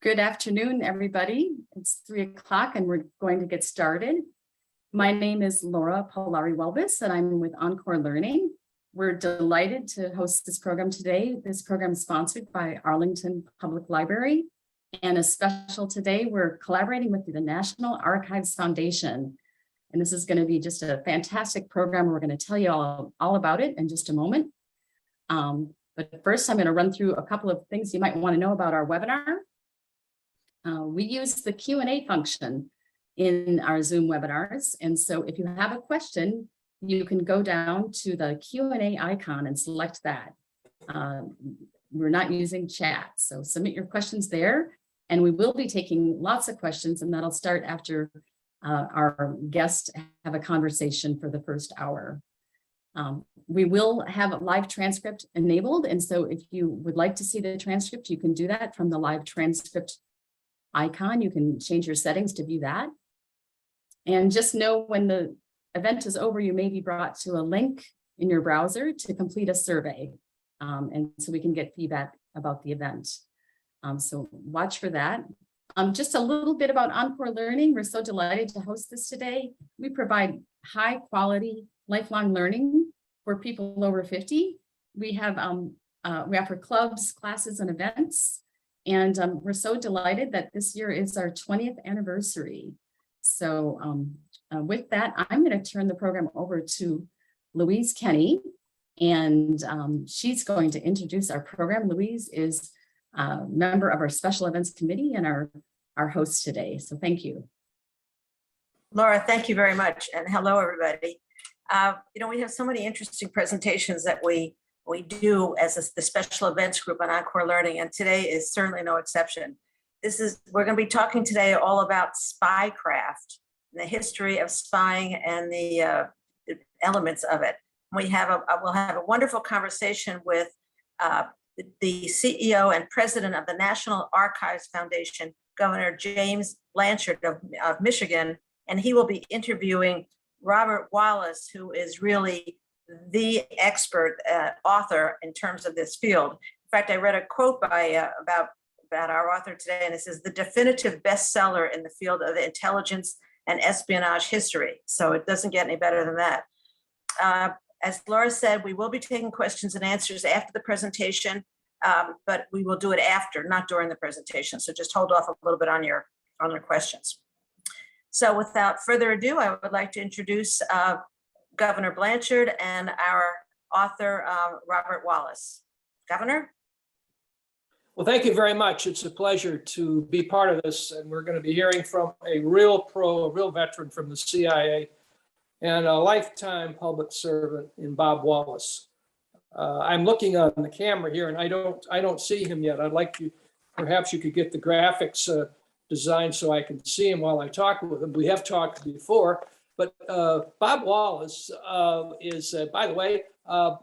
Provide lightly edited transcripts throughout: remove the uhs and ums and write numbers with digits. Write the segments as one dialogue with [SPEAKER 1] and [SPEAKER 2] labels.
[SPEAKER 1] Good afternoon, everybody. It's 3 o'clock and we're going to get started. My name is Laura Polari-Welbus and I'm with Encore Learning. We're delighted to host this program today. This program is sponsored by Arlington Public Library. And a special today, we're collaborating with the National Archives Foundation. And this is going to be just a fantastic program. We're going to tell you all about it in just a moment. But first, I'm going to run through a couple of things you might want to know about our webinar. We use the Q&A function in our Zoom webinars. And so if you have a question, you can go down to the Q&A icon and select that. We're not using chat, so submit your questions there. And we will be taking lots of questions, and that'll start after our guests have a conversation for the first hour. We will have a live transcript enabled. And so if you would like to see the transcript, you can do that from the live transcript icon. You can change your settings to view that. And just know when the event is over, you may be brought to a link in your browser to complete a survey. And so we can get feedback about the event. So watch for that. Just a little bit about Encore Learning. We're so delighted to host this today. We provide high quality lifelong learning for people over 50. We offer clubs, classes, and events. And we're so delighted that this year is our 20th anniversary. So with that, I'm going to turn the program over to Louise Kenny, and she's going to introduce our program. Louise is a member of our Special Events Committee and our host today. So thank you.
[SPEAKER 2] Laura, thank you very much. And hello, everybody. We have so many interesting presentations that we do as the special events group on Encore Learning, and today is certainly no exception. We're going to be talking today all about Spycraft, the history of spying and the elements of it. We'll have a wonderful conversation with the CEO and president of the National Archives Foundation, Governor James Blanchard of Michigan, and he will be interviewing Robert Wallace, who is really the expert author in terms of this field. In fact, I read a quote by about our author today, and it says, the definitive bestseller in the field of intelligence and espionage history. So it doesn't get any better than that. As Laura said, we will be taking questions and answers after the presentation, but we will do it after, not during the presentation. So just hold off a little bit on your questions. So without further ado, I would like to introduce Governor Blanchard and our author, Robert Wallace. Governor?
[SPEAKER 3] Well, thank you very much. It's a pleasure to be part of this. And we're going to be hearing from a real pro, a real veteran from the CIA and a lifetime public servant in Bob Wallace. I'm looking on the camera here and I don't see him yet. I'd like to, perhaps you could get the graphics designed so I can see him while I talk with him. We have talked before. But Bob Wallace is, by the way, a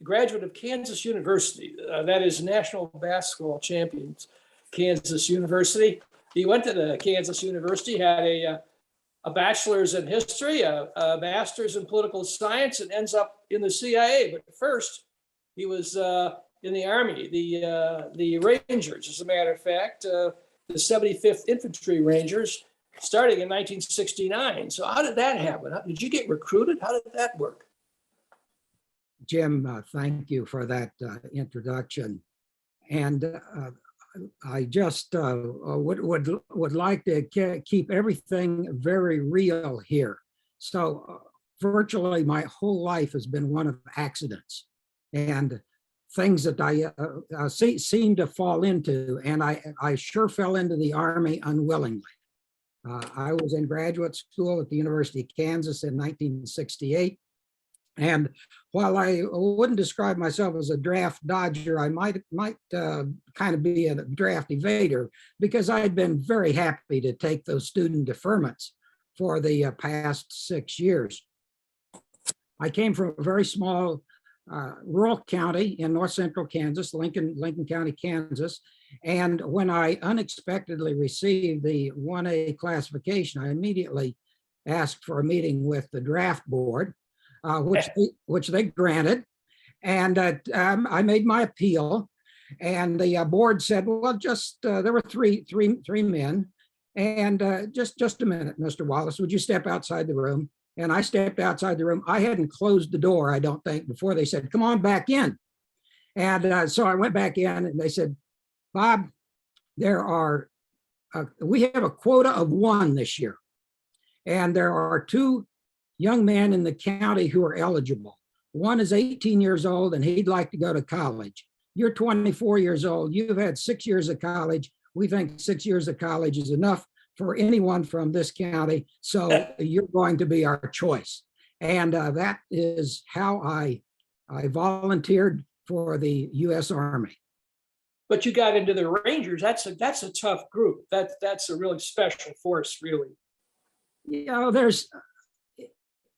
[SPEAKER 3] graduate of Kansas University. That is National Basketball Champions, Kansas University. He went to the Kansas University, had a bachelor's in history, a master's in political science, and ends up in the CIA. But first, he was in the Army, the Rangers, as a matter of fact, the 75th Infantry Rangers, starting in 1969. So how did that happen? Did you get recruited? How did that work?
[SPEAKER 4] Jim, thank you for that introduction. And I just would like to keep everything very real here. So virtually my whole life has been one of accidents and things that I seem to fall into. And I sure fell into the Army unwillingly. I was in graduate school at the University of Kansas in 1968. And while I wouldn't describe myself as a draft dodger, I might kind of be a draft evader, because I'd been very happy to take those student deferments for the past 6 years. I came from a very small rural county in north central Kansas, Lincoln County, Kansas. And when I unexpectedly received the 1A classification, I immediately asked for a meeting with the draft board, which they granted. And I made my appeal. And the board said, well, just, there were three men. And just a minute, Mr. Wallace, would you step outside the room? And I stepped outside the room. I hadn't closed the door, I don't think, before they said, come on back in. And so I went back in and they said, Bob, we have a quota of 1 this year. And there are 2 young men in the county who are eligible. One is 18 years old and he'd like to go to college. You're 24 years old. You've had 6 years of college. We think 6 years of college is enough for anyone from this county. So you're going to be our choice. And that is how I volunteered for the U.S. Army.
[SPEAKER 3] But you got into the Rangers. That's a tough group. That's a really special force, really.
[SPEAKER 4] You know, there's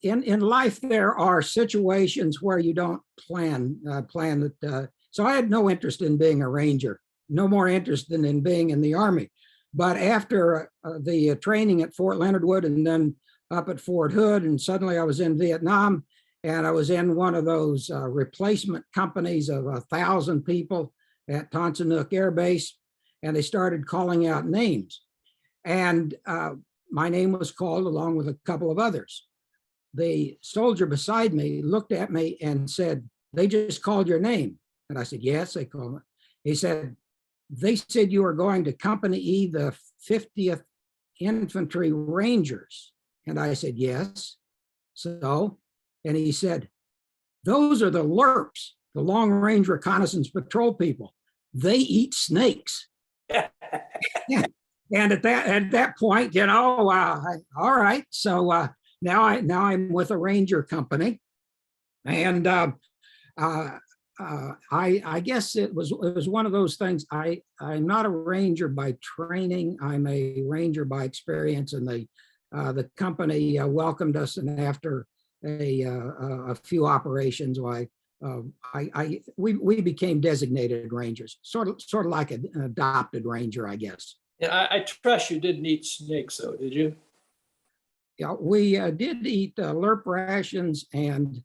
[SPEAKER 4] in life there are situations where you don't plan that. So I had no interest in being a Ranger, no more interest than in being in the Army. But after the training at Fort Leonard Wood and then up at Fort Hood, and suddenly I was in Vietnam, and I was in one of those replacement companies of 1,000 people at Ton Son Nhut Air Base, and they started calling out names. And my name was called along with a couple of others. The soldier beside me looked at me and said, they just called your name. And I said, yes, they called me. He said, they said you were going to Company E, the 50th Infantry Rangers. And I said, yes. So, and he said, those are the LRPs, the Long Range Reconnaissance Patrol people. They eat snakes. And at that point, you know, all right. So now I'm with a Ranger company, and I guess it was one of those things. I'm not a Ranger by training. I'm a Ranger by experience, and the company welcomed us, and after a few operations, we became designated Rangers, sort of like an adopted Ranger, I guess.
[SPEAKER 3] Yeah, I trust you didn't eat snakes, though, did you?
[SPEAKER 4] Yeah, we did eat LRP rations and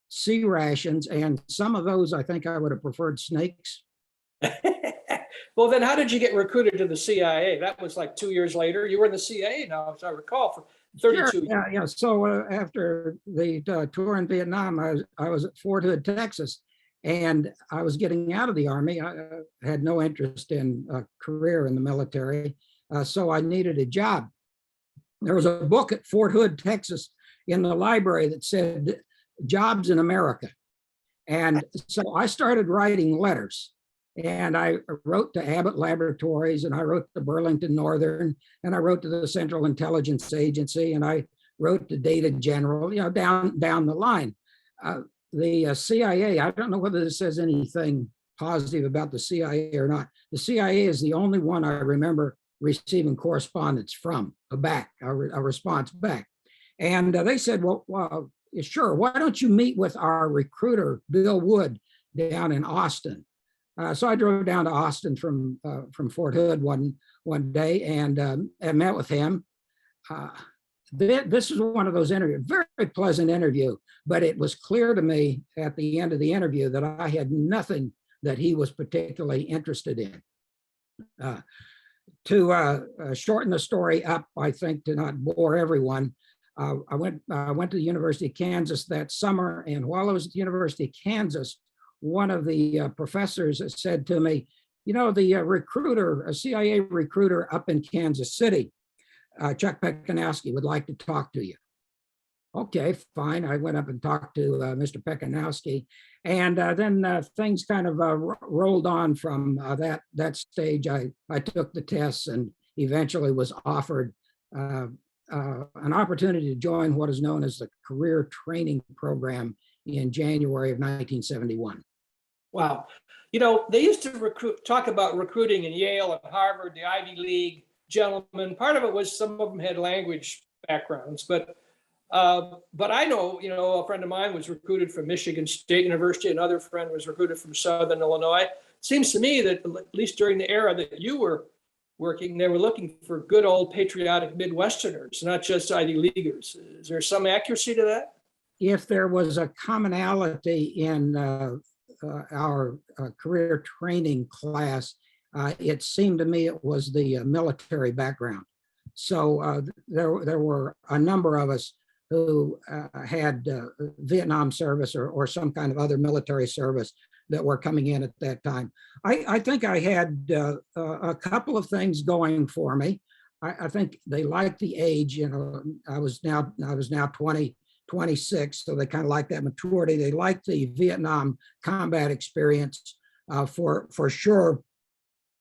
[SPEAKER 4] sea rations, and some of those I think I would have preferred snakes.
[SPEAKER 3] Well, then how did you get recruited to the CIA? That was like 2 years later. You were in the CIA now, as I recall, for 32
[SPEAKER 4] Sure,
[SPEAKER 3] years.
[SPEAKER 4] yeah. So after the tour in Vietnam, I was at Fort Hood, Texas, and I was getting out of the Army. I had no interest in a career in the military, so I needed a job. There was a book at Fort Hood, Texas, in the library that said jobs in America. And so I started writing letters, and I wrote to Abbott Laboratories, and I wrote to Burlington Northern, and I wrote to the Central Intelligence Agency, and I wrote to Data General, you know, down the line. The CIA, I don't know whether this says anything positive about the CIA or not. The CIA is the only one I remember receiving correspondence from, a response back. And they said, well, sure, why don't you meet with our recruiter, Bill Wood, down in Austin? So I drove down to Austin from Fort Hood one day and met with him. This is one of those interviews, very pleasant interview, but it was clear to me at the end of the interview that I had nothing that he was particularly interested in. To shorten the story up, I think, to not bore everyone, I went to the University of Kansas that summer, and while I was at the University of Kansas, one of the professors said to me, you know, the recruiter, a CIA recruiter up in Kansas City, Chuck Pekanowski, would like to talk to you. Okay, fine. I went up and talked to Mr. Pekanowski, and then things kind of rolled on from that stage. I took the tests and eventually was offered an opportunity to join what is known as the Career Training Program in January of 1971.
[SPEAKER 3] Wow. You know, they used to talk about recruiting in Yale and Harvard, the Ivy League gentlemen. Part of it was some of them had language backgrounds, but I know, you know, a friend of mine was recruited from Michigan State University. Another friend was recruited from Southern Illinois. It seems to me that at least during the era that you were working, they were looking for good old patriotic Midwesterners, not just Ivy Leaguers. Is there some accuracy to that?
[SPEAKER 4] If there was a commonality in our career training class, it seemed to me it was the military background. So there were a number of us who had Vietnam service or some kind of other military service that were coming in at that time. I think I had a couple of things going for me. I think they liked the age. You know, I was now 26, so they kind of like that maturity. They liked the Vietnam combat experience for sure.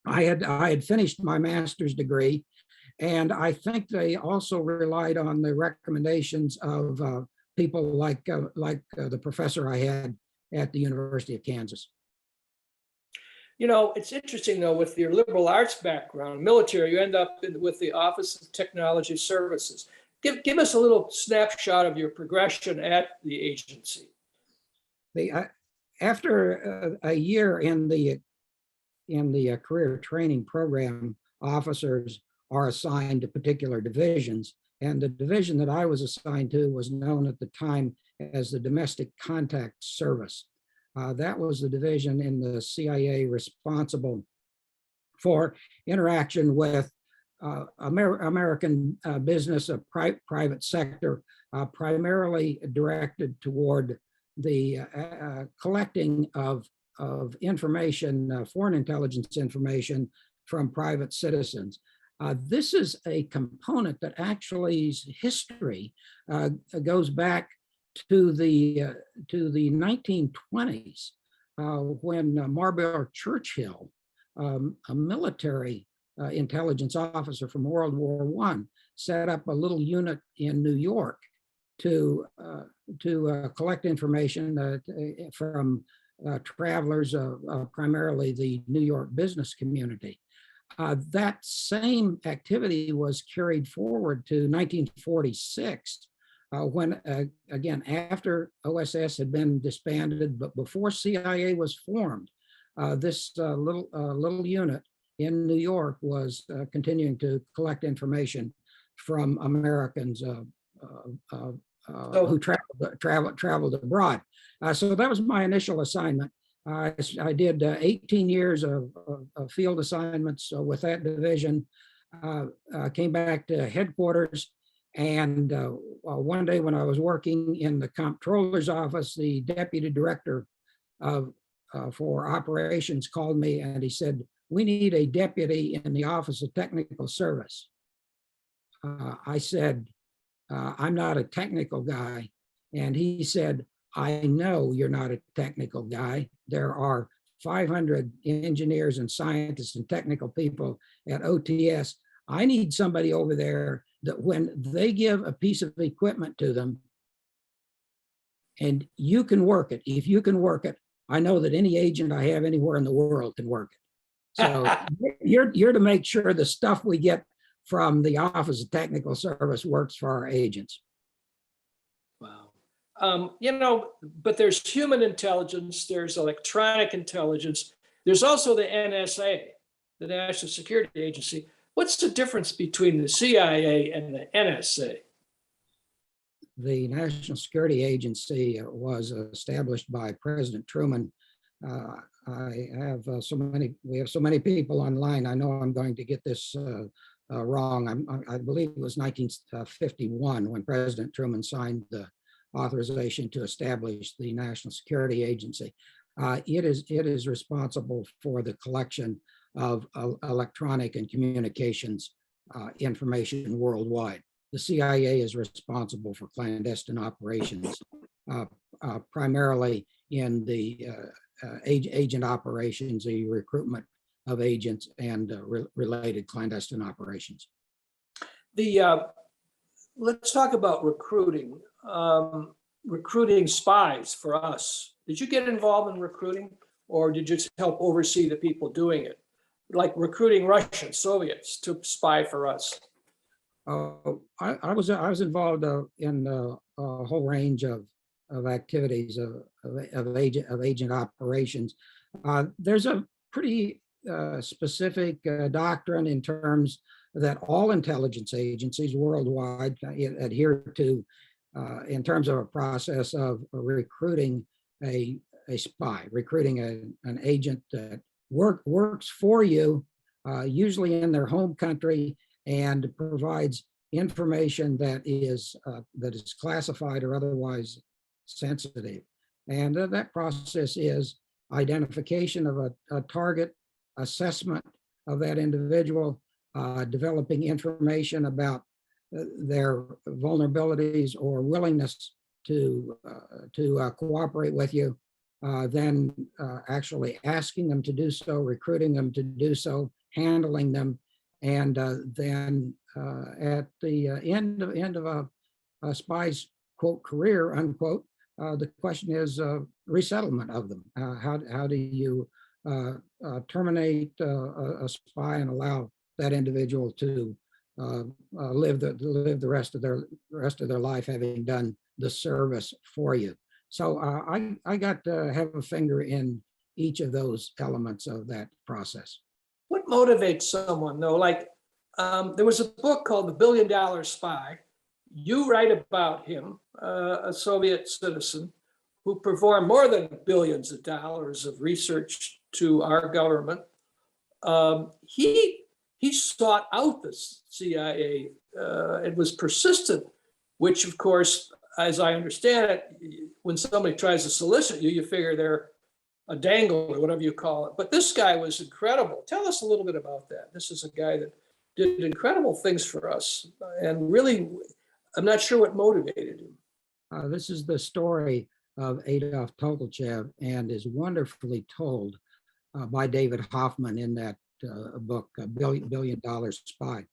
[SPEAKER 4] I had finished my master's degree, and I think they also relied on the recommendations of people like the professor I had at the University of Kansas.
[SPEAKER 3] You know, it's interesting though, with your liberal arts background, military, you end up with the Office of Technology Services. Give us a little snapshot of your progression at the agency.
[SPEAKER 4] After a year in the career training program, officers are assigned to particular divisions. And the division that I was assigned to was known at the time as the Domestic Contact Service. That was the division in the CIA responsible for interaction with American business, private sector, primarily directed toward the collecting of information, foreign intelligence information from private citizens. This is a component that actually's history goes back to the 1920s, when Marbury Churchill, a military intelligence officer from World War I, set up a little unit in New York to collect information from travelers, primarily the New York business community. That same activity was carried forward to 1946, when, again, after OSS had been disbanded, but before CIA was formed, this little unit in New York was continuing to collect information from Americans who traveled abroad. So that was my initial assignment. I did 18 years of field assignments with that division, came back to headquarters, and one day when I was working in the comptroller's office, the deputy director for operations called me and he said, "We need a deputy in the Office of Technical Service." I said, "I'm not a technical guy." And he said, "I know you're not a technical guy. There are 500 engineers and scientists and technical people at OTS. I need somebody over there that when they give a piece of equipment to them and you can work it, if you can work it, I know that any agent I have anywhere in the world can work it. So you're to make sure the stuff we get from the Office of Technical Service works for our agents."
[SPEAKER 3] Wow. You know, but there's human intelligence, there's electronic intelligence, there's also the NSA, the National Security Agency. What's the difference between the CIA and the NSA?
[SPEAKER 4] The National Security Agency was established by President Truman. We have so many people online. I know I'm going to get this wrong. I believe it was 1951 when President Truman signed the authorization to establish the National Security Agency. It is responsible for the collection of electronic and communications information worldwide. The CIA is responsible for clandestine operations, primarily in the agent operations, the recruitment of agents, and related clandestine operations.
[SPEAKER 3] Let's talk about recruiting. Recruiting spies for us. Did you get involved in recruiting, or did you just help oversee the people doing it? Like recruiting Russian Soviets to spy for us?
[SPEAKER 4] I was involved in a whole range of activities of agent operations. There's a pretty specific doctrine in terms that all intelligence agencies worldwide adhere to in terms of a process of recruiting a a spy, recruiting an agent that works for you, usually in their home country, and provides information that is classified or otherwise sensitive. And that process is identification of a target, assessment of that individual, developing information about their vulnerabilities or willingness to cooperate with you, then actually asking them to do so, recruiting them to do so, handling them, and then at the end of a spy's quote career unquote, the question is resettlement of them. How do you terminate a spy and allow that individual to live the rest of their life having done the service for you? So I got to have a finger in each of those elements of that process.
[SPEAKER 3] What motivates someone though? Like there was a book called The $1 Billion Spy. You write about him, a Soviet citizen who performed more than billions of dollars of research to our government. He sought out the CIA. It was persistent, which of course, as I understand it, when somebody tries to solicit you, you figure they're a dangle or whatever you call it. But this guy was incredible. Tell us a little bit about that. This is a guy that did incredible things for us. And really, I'm not sure what motivated him.
[SPEAKER 4] This is the story of Adolf Tokolchev and is wonderfully told by David Hoffman in that book, $1 Billion Spy.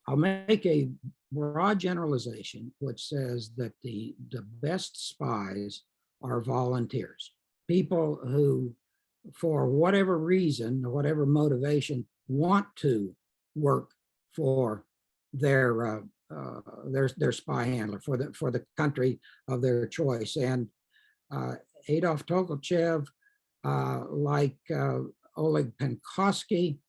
[SPEAKER 4] I'll make a broad generalization, which says that the best spies are volunteers, people who, for whatever reason or whatever motivation, want to work for their spy handler, for the country of their choice. And Adolf Tokolchev, like Oleg Penkovsky,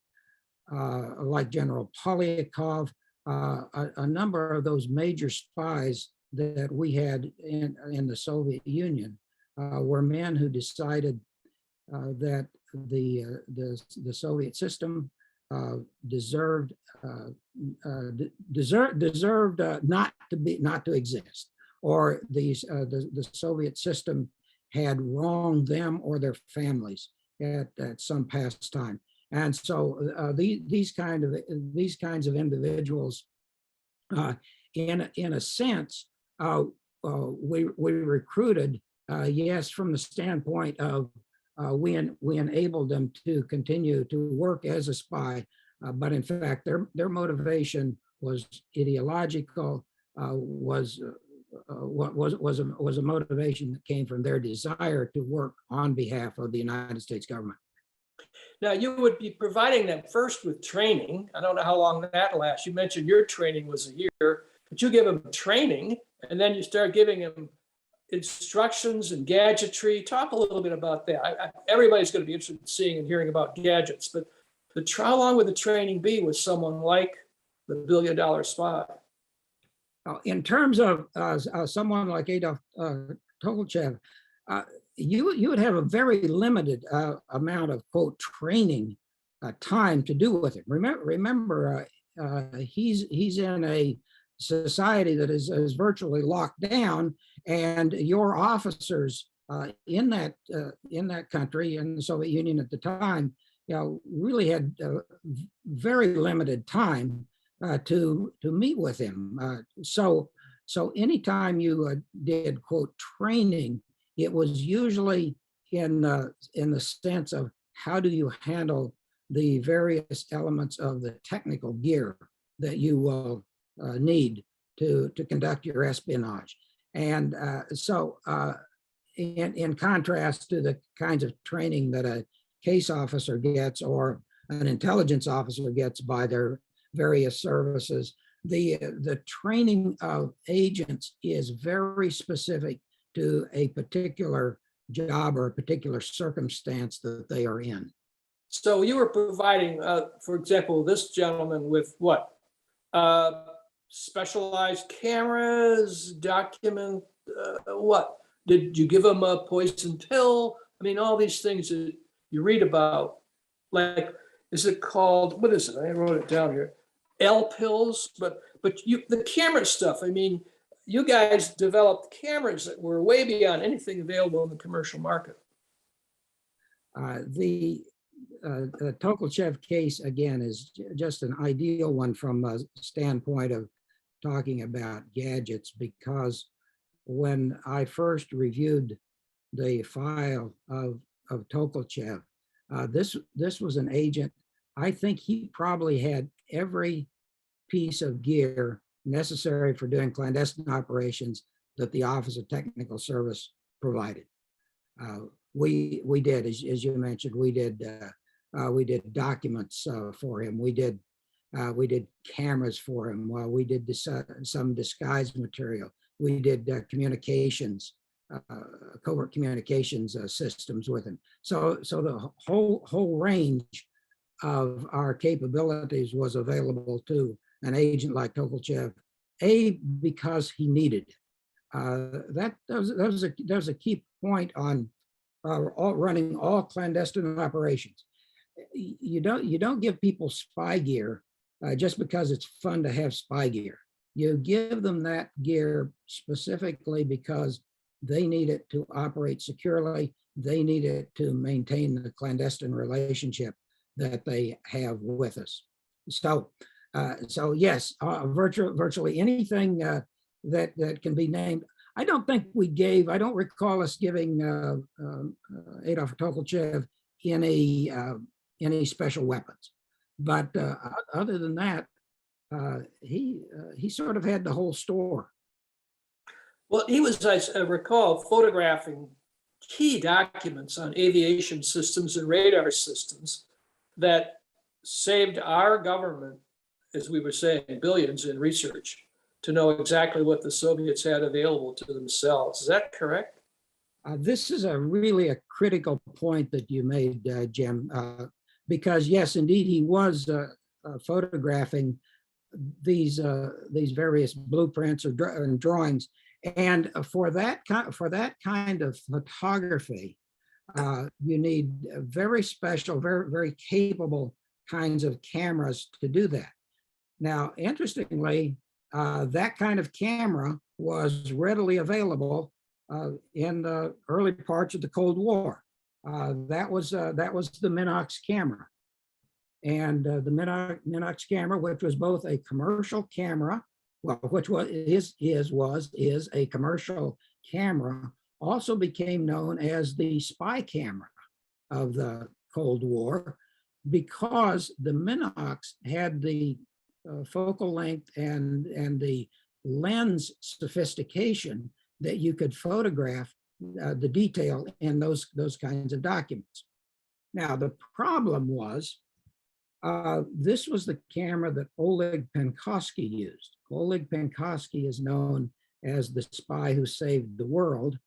[SPEAKER 4] like General Polyakov, a number of those major spies that we had in the Soviet Union were men who decided that the Soviet system deserved not to exist, or the Soviet system had wronged them or their families at some past time. And so these kinds of individuals, in a sense, we recruited, yes, from the standpoint of we enabled them to continue to work as a spy, but in fact their motivation was ideological, was a motivation that came from their desire to work on behalf of the United States government.
[SPEAKER 3] Now, you would be providing them first with training. I don't know how long that lasts. You mentioned your training was a year, but you give them training and then you start giving them instructions and gadgetry. Talk a little bit about that. Everybody's going to be interested in seeing and hearing about gadgets, but how long would the training be with someone like the $1 Billion Spy?
[SPEAKER 4] In terms of someone like Adolf Tokolchev, you would have a very limited amount of quote training time to do with it. Remember, he's in a society that is virtually locked down, and your officers in that country, in the Soviet Union at the time, really had very limited time to meet with him. So anytime you did quote training, it was usually in the sense of how do you handle the various elements of the technical gear that you will need to conduct your espionage. And so in contrast to the kinds of training that a case officer gets or an intelligence officer gets by their various services, the training of agents is very specific to a particular job or a particular circumstance that they are in.
[SPEAKER 3] So you were providing, for example, this gentleman with what? Specialized cameras, what? Did you give them a poison pill? I mean, all these things that you read about, like, is it called, what is it? I wrote it down here. L pills, but the camera stuff, I mean, you guys developed cameras that were way beyond anything available in the commercial market.
[SPEAKER 4] The Tokolchev case, again, is just an ideal one from a standpoint of talking about gadgets, because when I first reviewed the file of Tokolchev, this was an agent. I think he probably had every piece of gear necessary for doing clandestine operations that the Office of Technical Service provided. We did, as you mentioned, we did documents for him. We did cameras for him. We did some disguise material. We did communications, covert communications systems with him. So the whole range of our capabilities was available to an agent like Tokolchev, because he needed it. That was a key point on running all clandestine operations. You don't give people spy gear just because it's fun to have spy gear. You give them that gear specifically because they need it to operate securely. They need it to maintain the clandestine relationship that they have with us. So yes, virtually anything that can be named. I don't don't recall us giving Adolf Tokolchev any special weapons. But other than that, he sort of had the whole store.
[SPEAKER 3] Well, he was, I recall, photographing key documents on aviation systems and radar systems that saved our government, as we were saying, billions in research to know exactly what the Soviets had available to themselves. Is that correct?
[SPEAKER 4] This is really a critical point that you made, Jim, because yes, indeed, he was photographing these various blueprints and drawings. And for that kind of photography, you need very special, very capable kinds of cameras to do that. Now, interestingly, that kind of camera was readily available in the early parts of the Cold War. That was the Minox camera, and the Minox camera, which was both a commercial camera, which is a commercial camera, also became known as the spy camera of the Cold War, because the Minox had the focal length and the lens sophistication that you could photograph the detail in those kinds of documents. Now, the problem was, this was the camera that Oleg Penkovsky used. Oleg Penkovsky is known as the spy who saved the world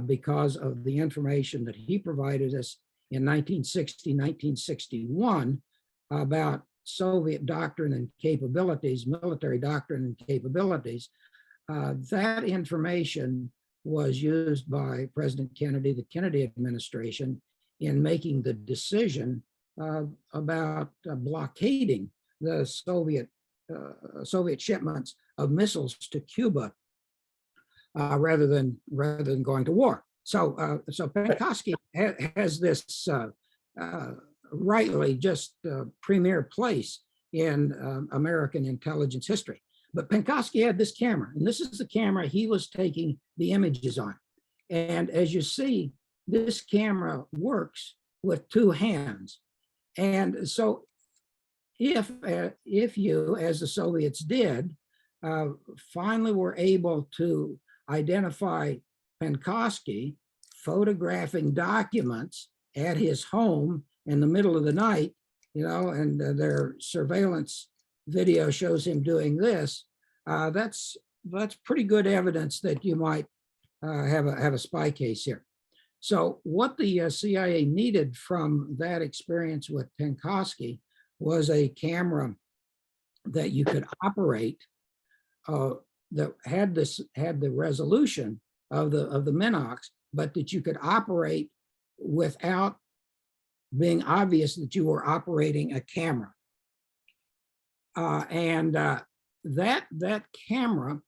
[SPEAKER 4] because of the information that he provided us in 1960, 1961 about Soviet doctrine and capabilities, military doctrine and capabilities. That information was used by President Kennedy, the Kennedy administration, in making the decision about blockading the Soviet shipments of missiles to Cuba rather than going to war. So Penkovsky has this rightly just premier place in American intelligence history. But Penkovsky had this camera, and this is the camera he was taking the images on. And as you see, this camera works with two hands. And so if you, as the Soviets did, finally were able to identify Penkovsky photographing documents at his home in the middle of the night, and their surveillance video shows him doing this, that's pretty good evidence that you might have a spy case here. So what the CIA needed from that experience with Penkovsky was a camera that you could operate that had the resolution of the Minox, but that you could operate without being obvious that you were operating a camera. That camera,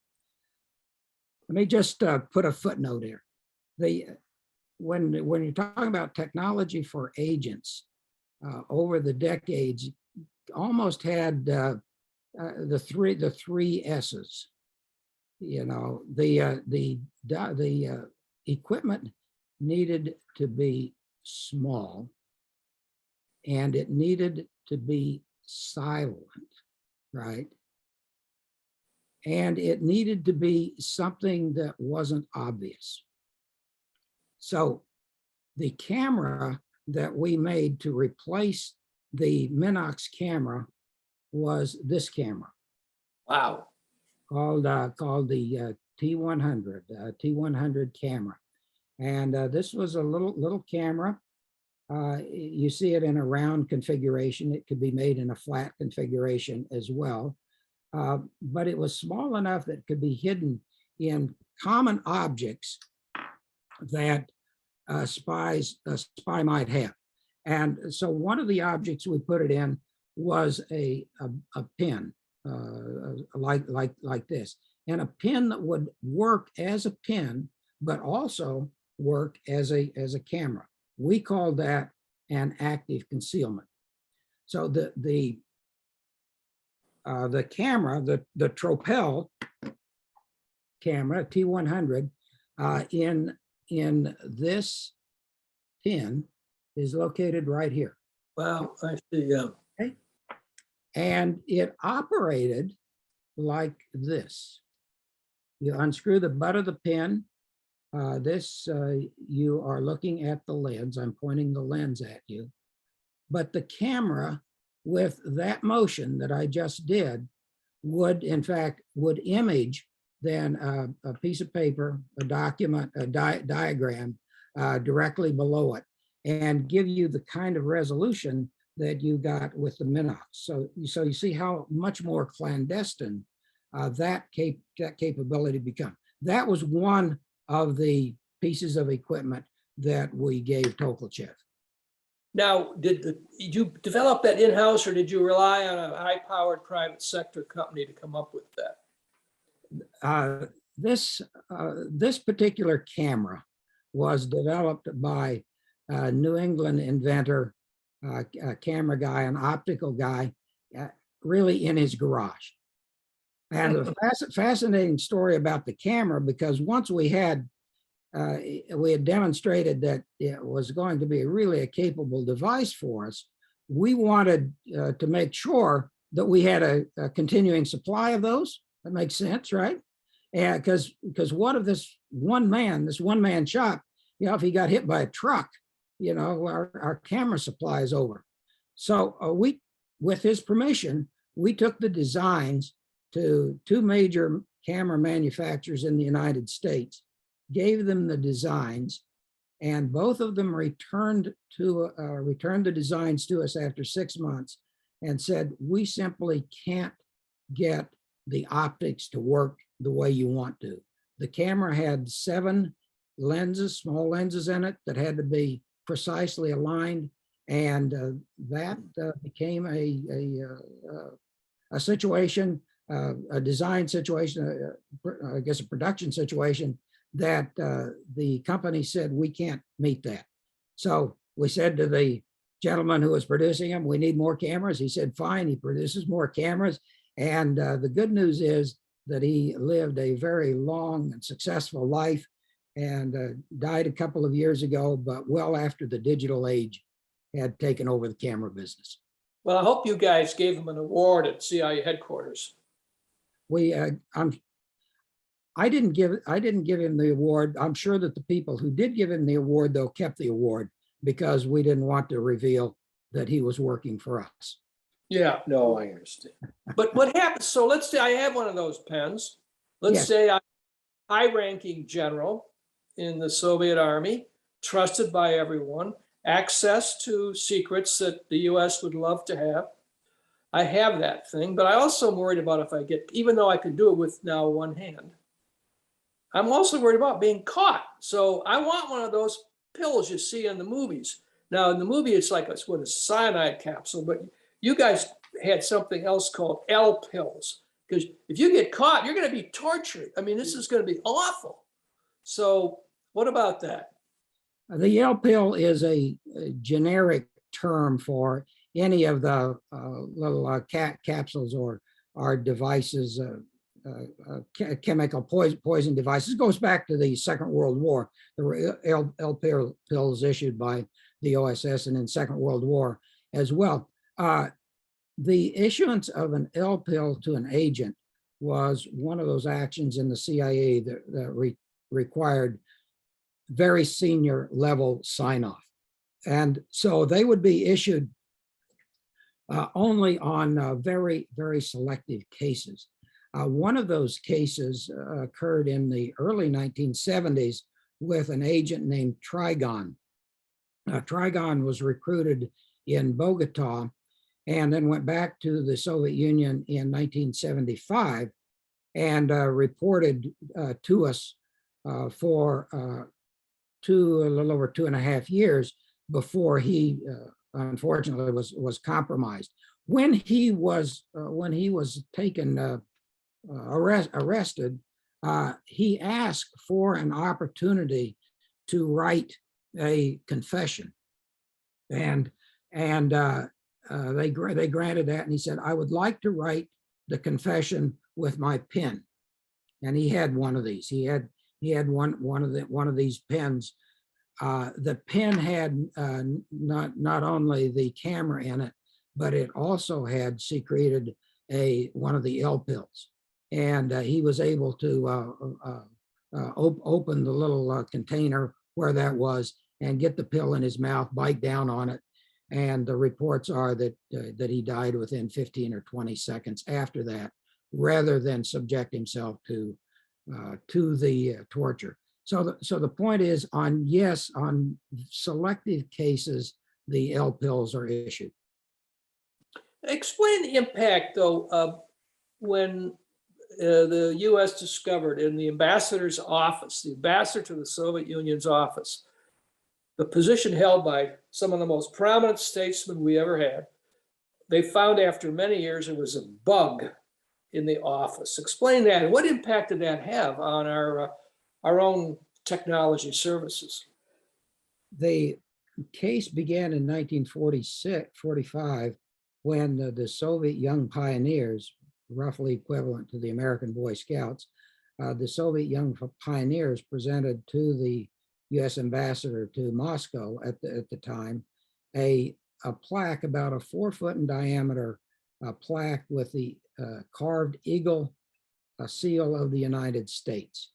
[SPEAKER 4] let me just put a footnote here. When you're talking about technology for agents, over the decades, almost had the three S's. You know, the equipment needed to be small, and it needed to be silent, right? And it needed to be something that wasn't obvious. So the camera that we made to replace the Minox camera was this camera.
[SPEAKER 3] Wow.
[SPEAKER 4] Called the T100 camera. And this was a little camera. You see it in a round configuration. It could be made in a flat configuration as well. But it was small enough that it could be hidden in common objects that a spy might have. And so one of the objects we put it in was a pin, like this, and a pin that would work as a pin, but also work as a camera. We called that an active concealment. So the camera, the Tropel camera, T100, in this pin is located right here.
[SPEAKER 3] Wow, I see, yeah.
[SPEAKER 4] Okay. And it operated like this. You unscrew the butt of the pin. You are looking at the lens. I'm pointing the lens at you. But the camera, with that motion that I just did, would image then a piece of paper, a document, a diagram directly below it, and give you the kind of resolution that you got with the Minox. So you see how much more clandestine that capability become. That was one of the pieces of equipment that we gave Tokolchev.
[SPEAKER 3] Now, did you develop that in-house, or did you rely on a high-powered private sector company to come up with that?
[SPEAKER 4] This particular camera was developed by a New England inventor, a camera guy, an optical guy, really in his garage. And a fascinating story about the camera, because once we had demonstrated that it was going to be really a capable device for us, we wanted to make sure that we had a continuing supply of those. That makes sense, right? And because what if this one man shop, if he got hit by a truck, our camera supply is over. So with his permission, we took the designs to two major camera manufacturers in the United States, gave them the designs, and both of them returned the designs to us after 6 months and said, we simply can't get the optics to work the way you want to. The camera had 7 lenses, small lenses in it that had to be precisely aligned, and that became a situation, a design situation, I guess a production situation, that the company said, we can't meet that. So we said to the gentleman who was producing them, we need more cameras. He said, fine, he produces more cameras. And the good news is that he lived a very long and successful life, and died a couple of years ago, but well after the digital age had taken over the camera business.
[SPEAKER 3] Well, I hope you guys gave him an award at CIA headquarters.
[SPEAKER 4] I didn't give him the award. I'm sure that the people who did give him the award, though, kept the award because we didn't want to reveal that he was working for us.
[SPEAKER 3] Yeah, no, I understand. But what happens? So let's say I have one of those pens. Let's
[SPEAKER 4] Yes.
[SPEAKER 3] say I'm a high-ranking general in the Soviet Army, trusted by everyone, access to secrets that the US would love to have. I have that thing, but I also am worried about if I get, even though I can do it with now one hand, I'm also worried about being caught. So I want one of those pills you see in the movies. Now in the movie, it's like a cyanide capsule, but you guys had something else called L pills. Because if you get caught, you're going to be tortured. I mean, this is going to be awful. So what about that?
[SPEAKER 4] The L pill is a generic term for any of the little capsules or devices, chemical poison devices. It goes back to the Second World War. There were L pills issued by the OSS and in Second World War as well. The issuance of an L pill to an agent was one of those actions in the CIA that required very senior level sign off. And so they would be issued only on very, very selective cases. One of those cases occurred in the early 1970s with an agent named Trigon. Trigon was recruited in Bogota and then went back to the Soviet Union in 1975 and reported to us for a little over 2.5 years before he unfortunately was compromised. When he was taken arrested, he asked for an opportunity to write a confession, and they granted that, and he said, "I would like to write the confession with my pen," and he had one of these. He had one of these pens. The pen had not only the camera in it, but it also had secreted one of the L pills, and he was able to open the little container where that was and get the pill in his mouth, bite down on it, and the reports are that he died within 15 or 20 seconds after that, rather than subject himself to the torture. So the point is, on selective cases, the L pills are issued.
[SPEAKER 3] Explain the impact, though, when the U.S. discovered in the ambassador's office, the ambassador to the Soviet Union's office, the position held by some of the most prominent statesmen we ever had. They found after many years there was a bug in the office. Explain that, and what impact did that have on our own technology services?
[SPEAKER 4] The case began in 1945 when the Soviet Young Pioneers, roughly equivalent to the American Boy Scouts, the Soviet Young Pioneers presented to the U.S. ambassador to Moscow at the time a plaque about a 4 foot in diameter, plaque with the carved eagle, a seal of the United States.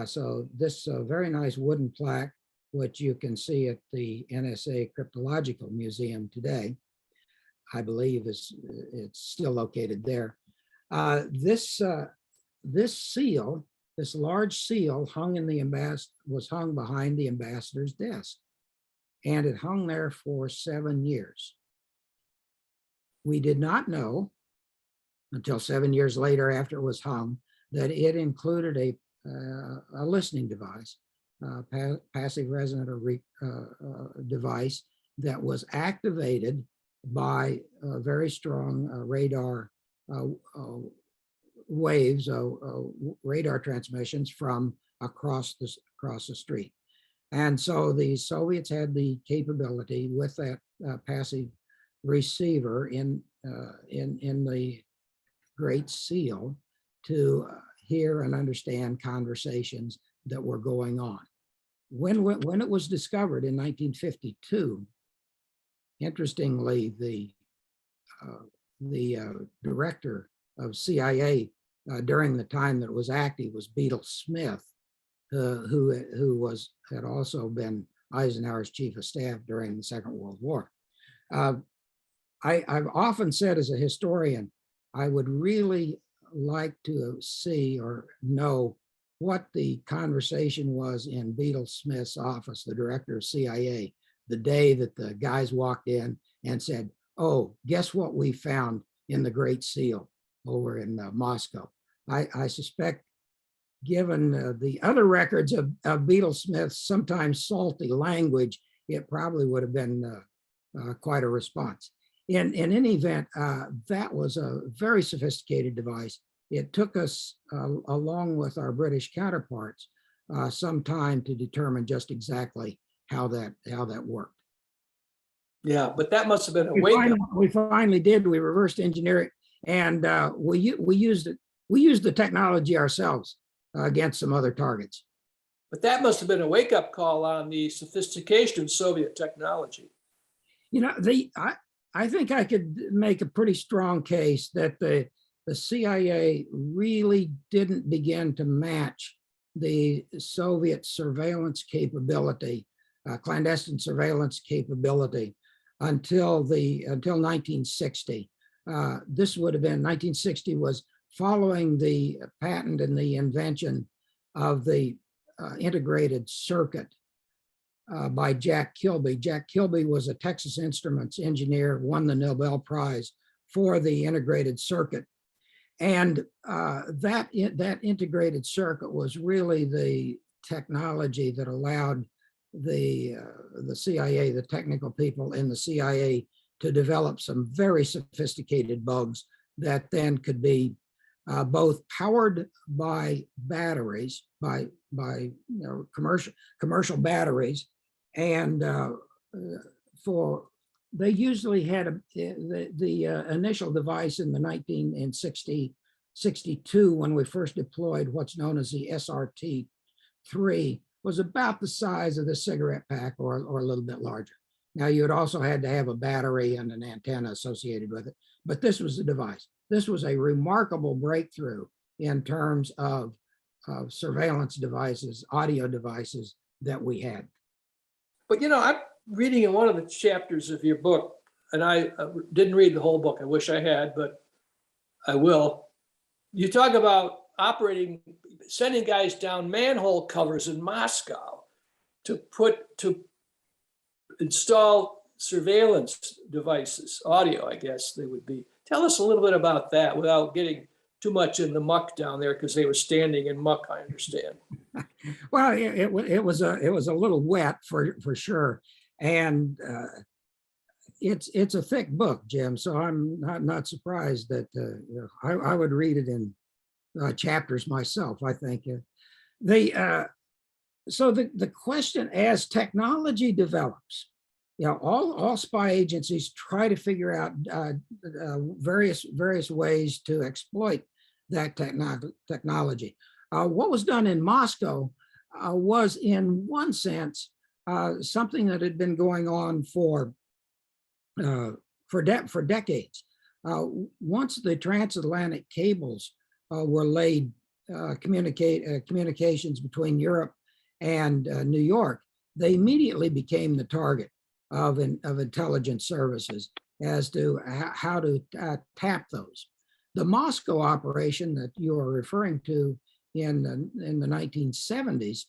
[SPEAKER 4] So this very nice wooden plaque, which you can see at the NSA Cryptological Museum today, I believe it's still located there. This seal, this large seal, was hung behind the ambassador's desk, and it hung there for 7 years. We did not know until 7 years later, after it was hung, that it included a listening device, passive resonant device that was activated by very strong radar waves, radar transmissions from across the street. And so the Soviets had the capability with that passive receiver in the Great Seal to hear and understand conversations that were going on. When it was discovered in 1952, interestingly, the director of CIA during the time that it was active was Beadle Smith, who had also been Eisenhower's chief of staff during the Second World War. I've often said, as a historian, I would really like to see or know what the conversation was in Beadle Smith's office, the director of CIA, the day that the guys walked in and said, "Oh, guess what we found in the Great Seal over in Moscow." I suspect given the other records of Beetle Smith's sometimes salty language, it probably would have been quite a response. In any event, that was a very sophisticated device. It took us, along with our British counterparts, some time to determine just exactly how that worked.
[SPEAKER 3] Yeah, but that must have been a wake up.
[SPEAKER 4] We finally did. We reversed engineer it, and we used it. We used the technology ourselves against some other targets.
[SPEAKER 3] But that must have been a wake up call on the sophistication of Soviet technology.
[SPEAKER 4] You know, I think I could make a pretty strong case that the CIA really didn't begin to match the Soviet surveillance capability, clandestine surveillance capability, until 1960. This would have been 1960 was following the patent and the invention of the integrated circuit by Jack Kilby. Jack Kilby was a Texas Instruments engineer, won the Nobel Prize for the integrated circuit. And that integrated circuit was really the technology that allowed the CIA, the technical people in the CIA, to develop some very sophisticated bugs that then could be both powered by batteries, by commercial batteries, and they usually had the initial device in the 1962 when we first deployed what's known as the SRT-3 was about the size of the cigarette pack or a little bit larger. Now you had also had to have a battery and an antenna associated with it, but this was the device. This was a remarkable breakthrough in terms of surveillance devices, audio devices that we had.
[SPEAKER 3] But you know, I'm reading in one of the chapters of your book, and I didn't read the whole book. I wish I had, but I will. You talk about sending guys down manhole covers in Moscow to install surveillance devices, audio, I guess they would be. Tell us a little bit about that without getting too much in the muck down there, because they were standing in muck, I understand.
[SPEAKER 4] Well, it was a little wet for sure, and it's a thick book, Jim. So I'm not surprised that I would read it in chapters myself. I think so the question, as technology develops, all spy agencies try to figure out various ways to exploit that technology. What was done in Moscow was, in one sense, something that had been going on for decades. Once the transatlantic cables were laid, communications between Europe and New York, they immediately became the target of intelligence services as to how to tap those. The Moscow operation that you are referring to in the 1970s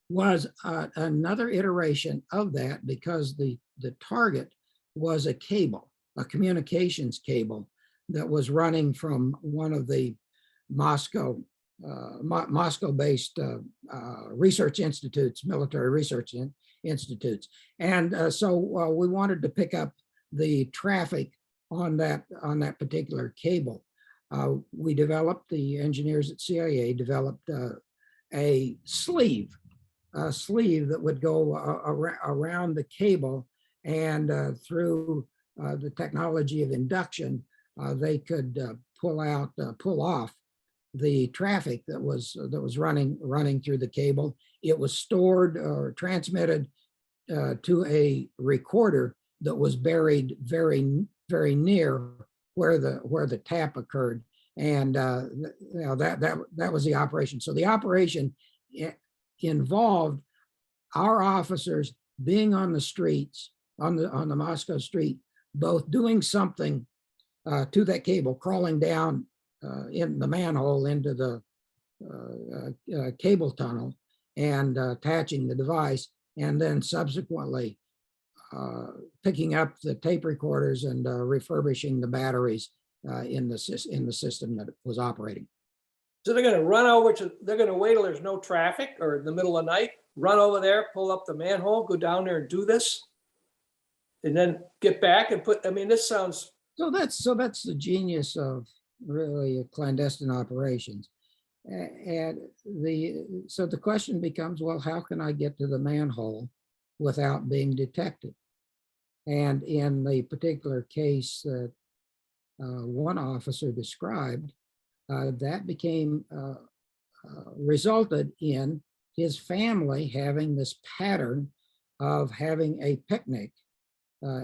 [SPEAKER 4] was another iteration of that, because the target was a cable, a communications cable that was running from one of the Moscow-based research institutes, military research institutes. And so we wanted to pick up the traffic on that particular cable. The engineers at CIA developed a sleeve that would go around the cable, and through the technology of induction, they could pull off the traffic that was running through the cable. It was stored or transmitted to a recorder that was buried very near where the tap occurred, and that was the operation. So the operation involved our officers being on the streets, on the Moscow street, both doing something to that cable, crawling down in the manhole into the cable tunnel and attaching the device, and then subsequently picking up the tape recorders and refurbishing the batteries in the system that was operating.
[SPEAKER 3] So they're gonna run over to, they're gonna wait till there's no traffic or in the middle of the night, run over there, pull up the manhole, go down there and do this? And then get back and put, I mean, this sounds,
[SPEAKER 4] So that's the genius of really clandestine operations. And so the question becomes, well, how can I get to the manhole without being detected? And in the particular case that one officer described, that became resulted in his family having this pattern of having a picnic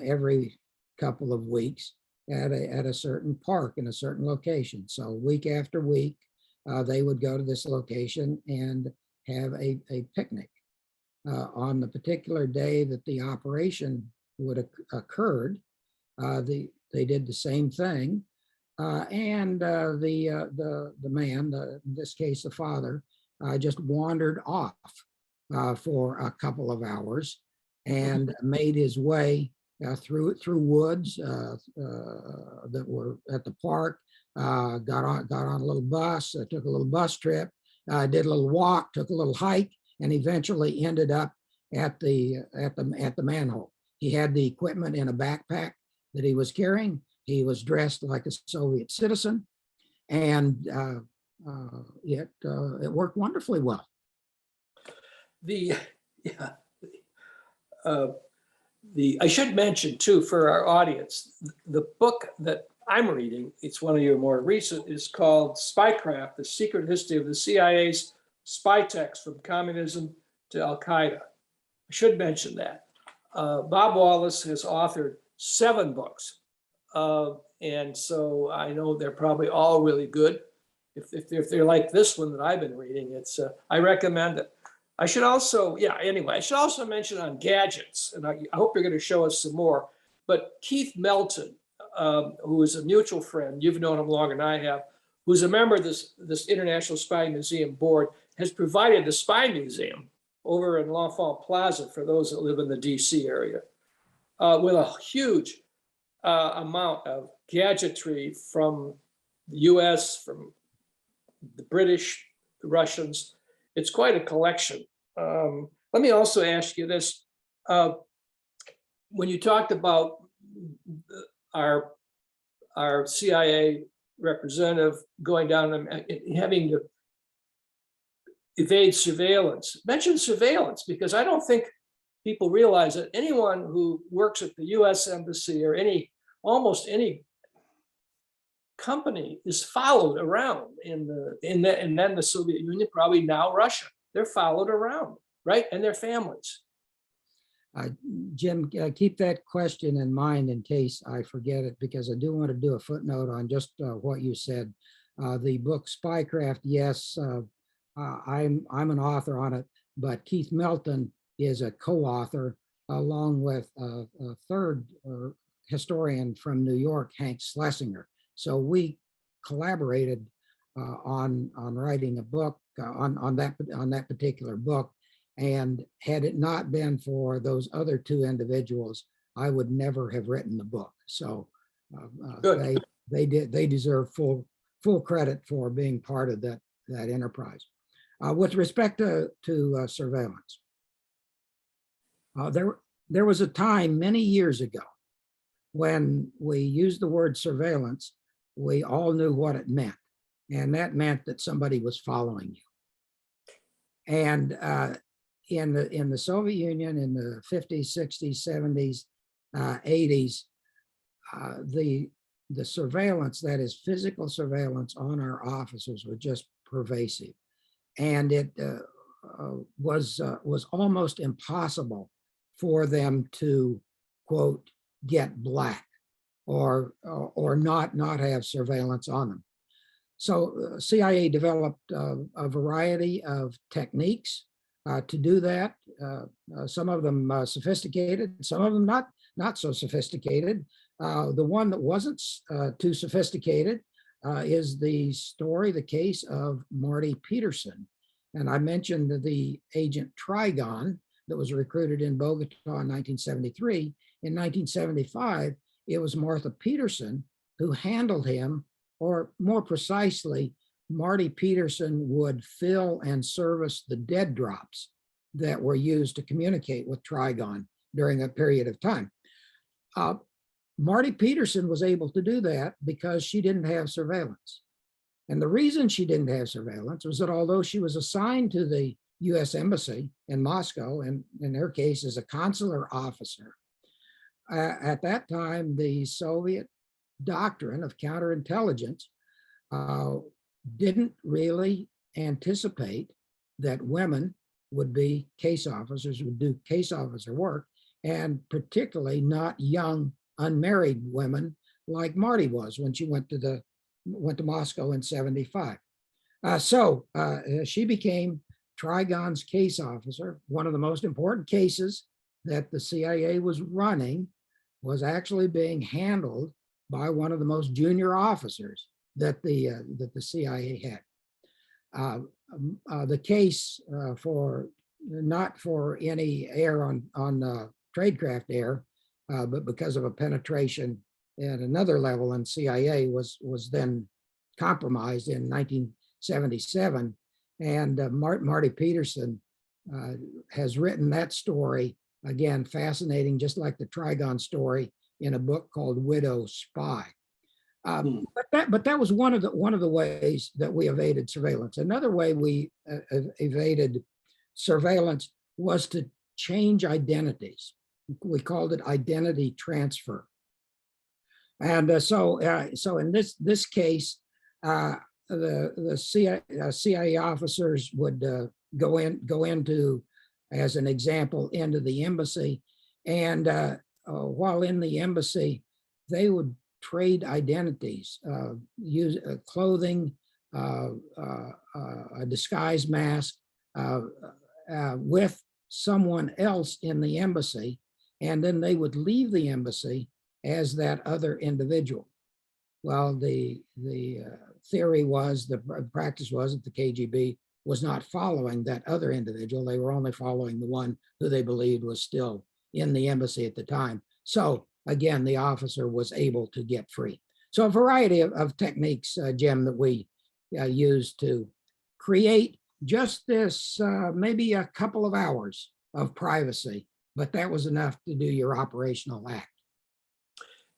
[SPEAKER 4] every couple of weeks at a certain park in a certain location. So week after week, they would go to this location and have a picnic. On the particular day that the operation would occurred, they did the same thing. And the man, in this case, the father, just wandered off for a couple of hours and made his way through woods that were at the park. Got on a little bus, took a little bus trip, did a little walk, took a little hike, and eventually ended up at the manhole. He had the equipment in a backpack that he was carrying. He was dressed like a Soviet citizen, and it worked wonderfully well.
[SPEAKER 3] I should mention too, for our audience, the book that I'm reading, it's one of your more recent, is called Spycraft, The Secret History of the CIA's Spytechs from Communism to al-Qaeda. I should mention that. Bob Wallace has authored 7 books. And so I know they're probably all really good. If they're like this one that I've been reading, it's I recommend it. I should also, I should also mention on gadgets, and I hope you're going to show us some more, but Keith Melton, who is a mutual friend, you've known him longer than I have, who's a member of this International Spy Museum board, has provided the Spy Museum over in L'Enfant Plaza for those that live in the DC area, with a huge amount of gadgetry from the US, from the British, the Russians. It's quite a collection. Let me also ask you this. When you talked about our CIA representative going down and having to evade surveillance, mention surveillance, because I don't think people realize that anyone who works at the US Embassy or almost any company is followed around and then the Soviet Union, probably now Russia. They're followed around, right? And their families.
[SPEAKER 4] Jim, keep that question in mind in case I forget it, because I do want to do a footnote on just what you said. The book Spycraft, yes, I'm an author on it, but Keith Melton is a co-author along with a third historian from New York, Hank Schlesinger. So we collaborated on writing a book on that particular book. And had it not been for those other 2 individuals, I would never have written the book. So they deserve full credit for being part of that enterprise. With respect to surveillance, there was a time many years ago when we used the word surveillance, we all knew what it meant. And that meant that somebody was following you. And in the Soviet Union in the 50s, 60s, 70s, 80s, the surveillance, that is physical surveillance on our officers, was just pervasive. And it was almost impossible for them to, quote, get black or not have surveillance on them. So CIA developed a variety of techniques to do that. Some of them sophisticated, some of them not so sophisticated. The one that wasn't too sophisticated is the case of Marty Peterson. And I mentioned the agent Trigon that was recruited in Bogota in 1973. In 1975, it was Martha Peterson who handled him, or more precisely, Marty Peterson would fill and service the dead drops that were used to communicate with Trigon during a period of time. Marty Peterson was able to do that because she didn't have surveillance. And the reason she didn't have surveillance was that although she was assigned to the US Embassy in Moscow, and in her case as a consular officer, at that time, the Soviet doctrine of counterintelligence didn't really anticipate that women would be case officers, would do case officer work, and particularly not young unmarried women like Marty was when she went to Moscow in '75. So she became Trigon's case officer. One of the most important cases that the CIA was running was actually being handled by one of the most junior officers that the CIA had. The case not for any error on tradecraft error, but because of a penetration at another level in CIA was then compromised in 1977. And Marty Peterson has written that story, again, fascinating, just like the Trigon story, in a book called Widow Spy. But that was one of the ways that we evaded surveillance. Another way we evaded surveillance was to change identities. We called it identity transfer. And so in this case, the CIA officers would go into, as an example, into the embassy, and while in the embassy, they would trade identities, use clothing, a disguise mask with someone else in the embassy, and then they would leave the embassy as that other individual. Well, the theory was, the practice was that the KGB was not following that other individual. They were only following the one who they believed was still in the embassy at the time. So again, the officer was able to get free. So a variety of techniques, Jim, that we used to create just this maybe a couple of hours of privacy, but that was enough to do your operational act.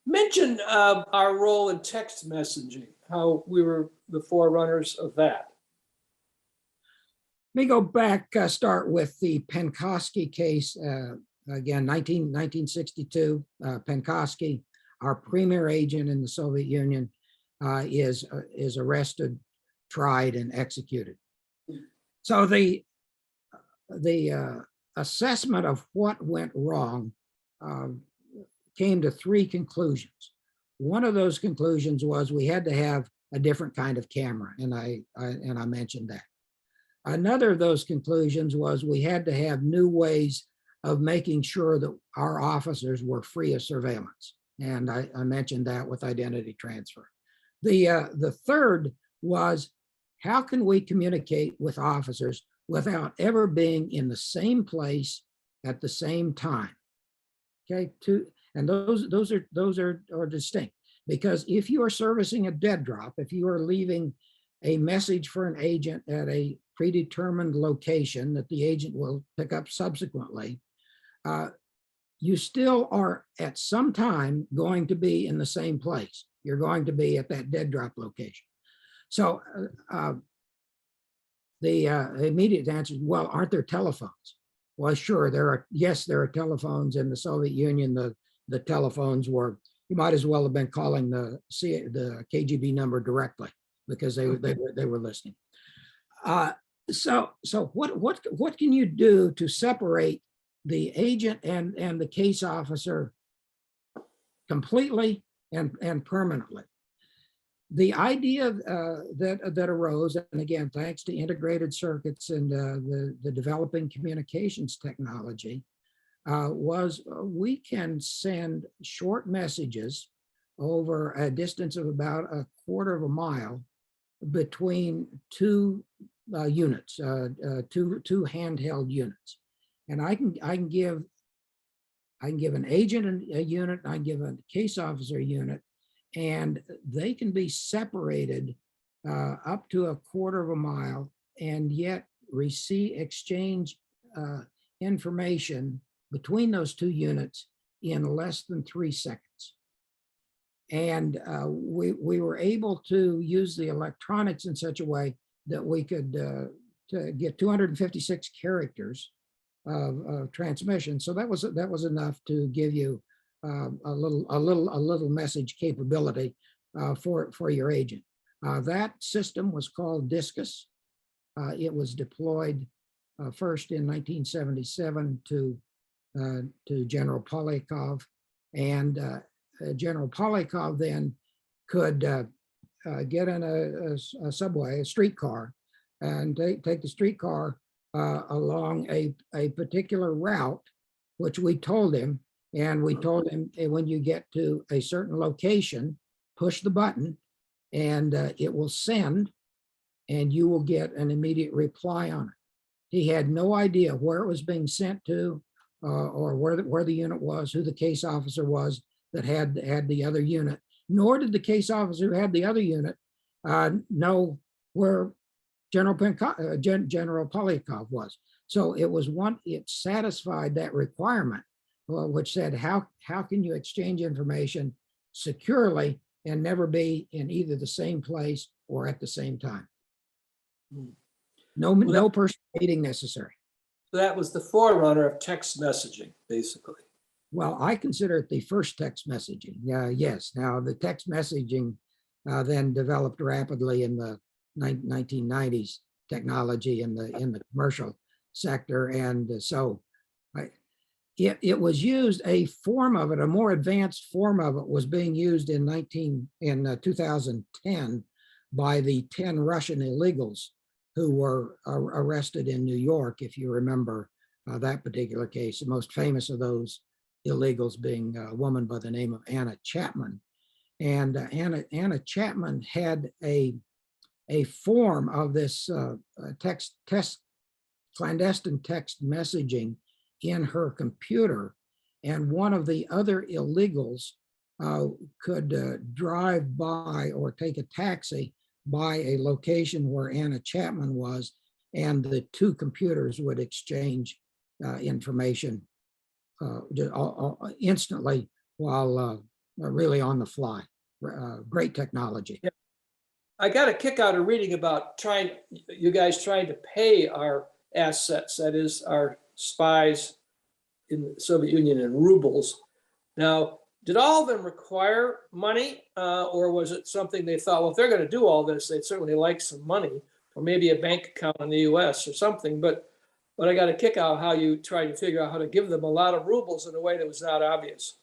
[SPEAKER 3] Mention our role in text messaging, how we were the forerunners of that.
[SPEAKER 4] Let me go back, start with the Penkovsky case. Again, 1962, Penkovsky, our premier agent in the Soviet Union, is arrested, tried, and executed. So the assessment of what went wrong came to three conclusions. One of those conclusions was we had to have a different kind of camera, and I mentioned that. Another of those conclusions was we had to have new ways of making sure that our officers were free of surveillance, and I mentioned that with identity transfer. The third was, how can we communicate with officers without ever being in the same place at the same time? Okay, and those are distinct, because if you are servicing a dead drop, if you are leaving a message for an agent at a predetermined location that the agent will pick up subsequently, you still are at some time going to be in the same place. You're going to be at that dead drop location. So the immediate answer is, well, aren't there telephones? Well, sure, there are telephones in the Soviet Union. The telephones were, you might as well have been calling the KGB number directly, because they were listening. So what can you do to separate the agent and the case officer completely and permanently? The idea that arose, and again, thanks to integrated circuits and the developing communications technology, was we can send short messages over a distance of about a quarter of a mile between two units, two handheld units. And I can give an agent a unit, I can give a case officer a unit, and they can be separated up to a quarter of a mile and yet exchange information between those two units in less than 3 seconds. And we were able to use the electronics in such a way that we could to get 256 characters of transmission. So that was enough to give you a little message capability for your agent. That system was called Discus. It was deployed first in 1977 to General Polyakov, and General Polyakov then could get in a subway, a streetcar, and take the streetcar along a particular route, which we told him. And we told him, when you get to a certain location, push the button and it will send, and you will get an immediate reply on it. He had no idea where it was being sent to, or where the unit was, who the case officer was that had the other unit, nor did the case officer who had the other unit know where General Polyakov was. So it satisfied that requirement, which said, how can you exchange information securely and never be in either the same place or at the same time? No personal aiding necessary.
[SPEAKER 3] So that was the forerunner of text messaging, basically.
[SPEAKER 4] Well, I consider it the first text messaging. Yes. Now, the text messaging then developed rapidly in the 1990s, technology in the commercial sector, and so it was used. A form of it, a more advanced form of it, was being used in 2010 by the 10 Russian illegals who were arrested in New York. If you remember that particular case, the most famous of those illegals being a woman by the name of Anna Chapman. And Anna Chapman had a form of this clandestine text messaging in her computer, and one of the other illegals could drive by or take a taxi by a location where Anna Chapman was, and the two computers would exchange information instantly while really on the fly. Great technology.
[SPEAKER 3] Yeah. I got a kick out of reading about you guys trying to pay our assets, that is our spies in the Soviet Union, in rubles. Now, did all of them require money, or was it something they thought, well, if they're going to do all this, they'd certainly like some money, or maybe a bank account in the US or something. But I got a kick out how you tried to figure out how to give them a lot of rubles in a way that was not obvious.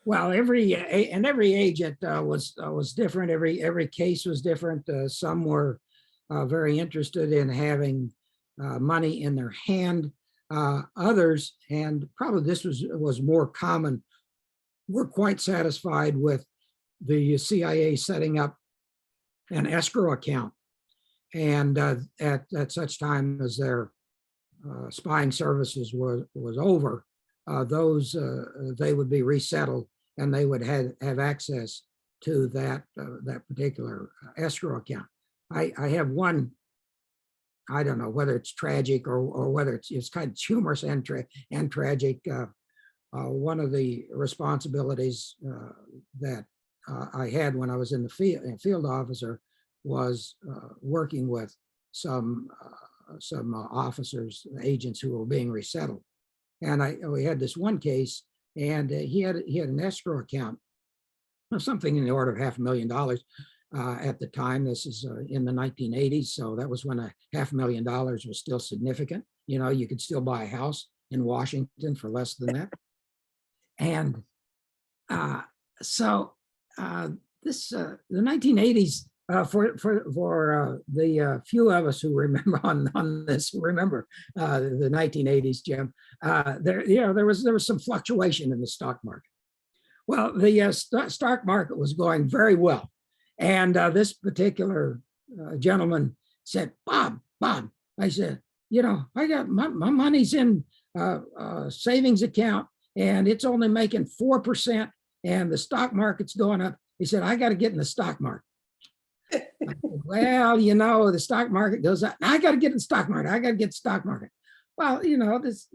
[SPEAKER 4] Well, every agent was different. Every case was different. Some were very interested in having money in their hand. Others, and probably this was more common, were quite satisfied with the CIA setting up an escrow account, and at such time as their spying services was over, those they would be resettled, and they would have access to that particular escrow account. I have one. I don't know whether it's tragic or whether it's kind of humorous and tragic. One of the responsibilities that I had when I was in the field officer was working with some officers, agents who were being resettled, and we had this one case, and he had an escrow account of something in the order of $500,000. At the time, this is in the 1980s, so that was when $500,000 was still significant. You know, you could still buy a house in Washington for less than that. And so the 1980s, for the few of us who remember on this, remember the 1980s, Jim, there was some fluctuation in the stock market. Well, the stock market was going very well. And this particular gentleman said, Bob, I said, I got my money's in a savings account, and it's only making 4%, and the stock market's going up. He said, I got to get in the stock market. Well, you know, the stock market goes up. I got to get in the stock market. I got to get the stock market. Well, you know, this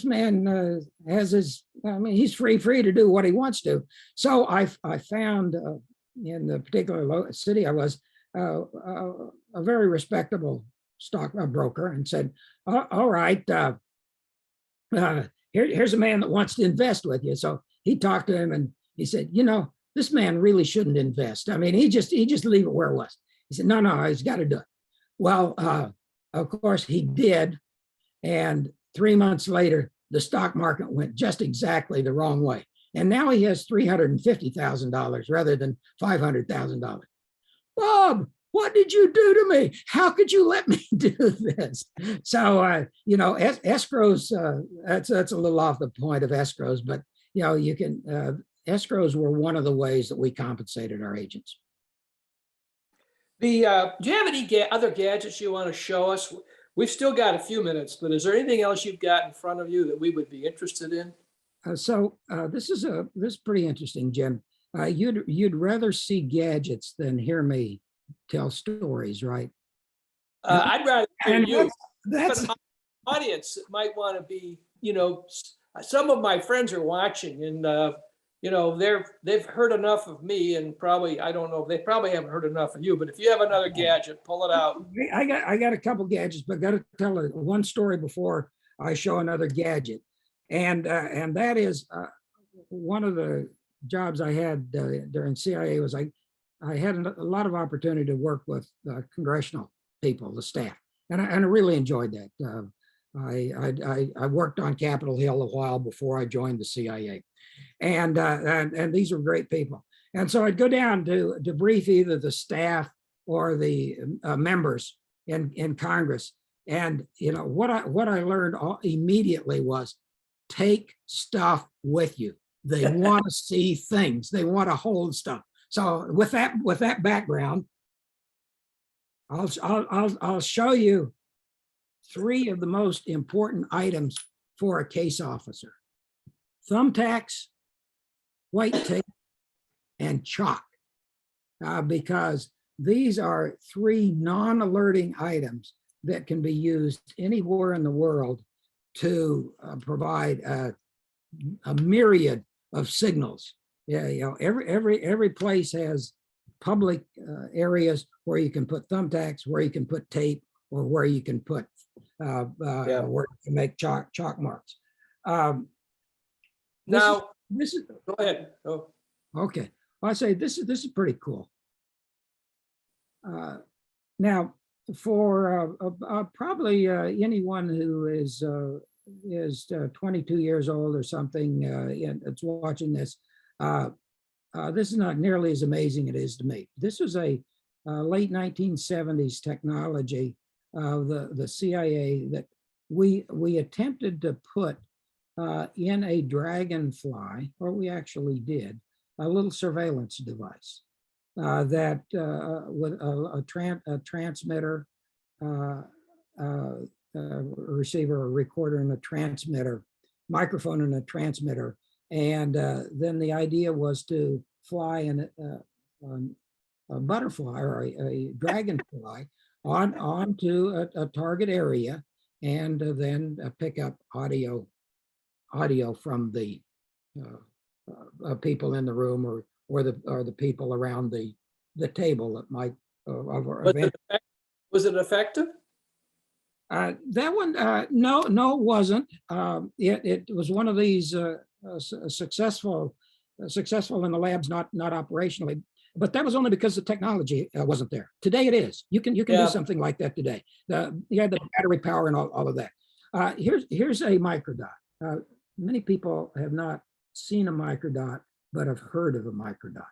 [SPEAKER 4] man has his, I mean, he's free to do what he wants to. So I found in the particular city I was a very respectable stock broker and said, all right, here's a man that wants to invest with you. So he talked to him and he said, you know, this man really shouldn't invest. I mean, he just leave it where it was. He said, no, he's got to do it. Well, of course he did. And 3 months later, the stock market went just exactly the wrong way. And now he has $350,000 rather than $500,000. Bob, what did you do to me? How could you let me do this? So, you know, escrows, that's a little off the point of escrows, but, you know, you can, escrows were one of the ways that we compensated our agents.
[SPEAKER 3] Do you have any other gadgets you want to show us? We've still got a few minutes, but is there anything else you've got in front of you that we would be interested in?
[SPEAKER 4] This is pretty interesting, Jim. You'd rather see gadgets than hear me tell stories, right?
[SPEAKER 3] I'd rather hear
[SPEAKER 4] And
[SPEAKER 3] you.
[SPEAKER 4] that's
[SPEAKER 3] But my audience might want to be, you know, some of my friends are watching and, you know, they've heard enough of me and probably, I don't know, they probably haven't heard enough of you, but if you have another gadget, pull it out.
[SPEAKER 4] I got a couple gadgets, but got to tell one story before I show another gadget. And that is one of the jobs I had during CIA was I had a lot of opportunity to work with congressional people, the staff, and I really enjoyed that. I worked on Capitol Hill a while before I joined the CIA, and these were great people. And so I'd go down to brief either the staff or the members in Congress. And you know what I learned immediately was take stuff with you. They want to see things. They want to hold stuff. So with that background, I'll show you three of the most important items for a case officer: thumbtacks, white tape, and chalk, because these are three non-alerting items that can be used anywhere in the world to provide a myriad of signals. Yeah, you know, every place has public areas where you can put thumbtacks, where you can put tape, or where you can put where you can make chalk marks.
[SPEAKER 3] Now,
[SPEAKER 4] this is
[SPEAKER 3] go ahead. Oh.
[SPEAKER 4] okay. I say this is pretty cool. Now, for probably anyone who is 22 years old or something that's watching this, this is not nearly as amazing as it is to me. This was a late 1970s technology of the CIA that we attempted to put in a dragonfly, or we actually did, a little surveillance device that with a transmitter, a receiver, a recorder, and a transmitter, microphone and a transmitter. And then the idea was to fly in a butterfly or a dragonfly onto a target area, and then pick up audio from the people in the room or the people around the table that might
[SPEAKER 3] Was it effective?
[SPEAKER 4] That one, no, it wasn't. It was one of these successful in the labs, not operationally. But that was only because the technology wasn't there. Today it is. You can do something like that today. You had the battery power and all of that. Here's a microdot. Many people have not seen a microdot, but have heard of a microdot.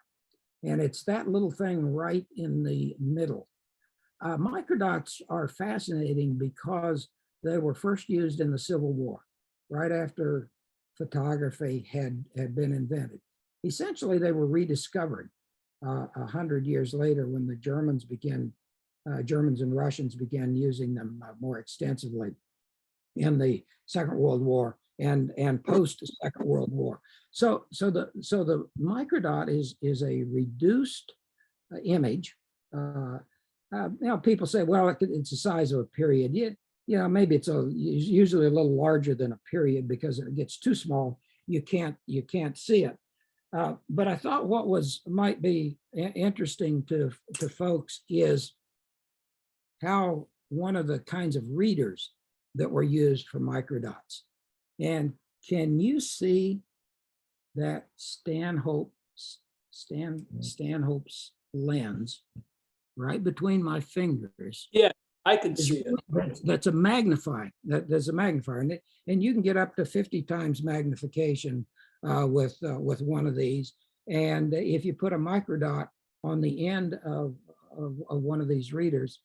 [SPEAKER 4] And it's that little thing right in the middle. Microdots are fascinating because they were first used in the Civil War, right after photography had been invented. Essentially, they were rediscovered 100 years later when the Germans and Russians began using them more extensively in the Second World War and post Second World War. So the microdot is a reduced image People say, well, it's the size of a period. Maybe it's usually a little larger than a period because if it gets too small, you can't see it. But I thought what might be interesting to folks is how one of the kinds of readers that were used for microdots. And can you see that Stanhope's lens right between my fingers?
[SPEAKER 3] Yeah, I can see it.
[SPEAKER 4] That's a magnifier. There's a magnifier, and you can get up to 50 times magnification with one of these. And if you put a microdot on the end of one of these readers,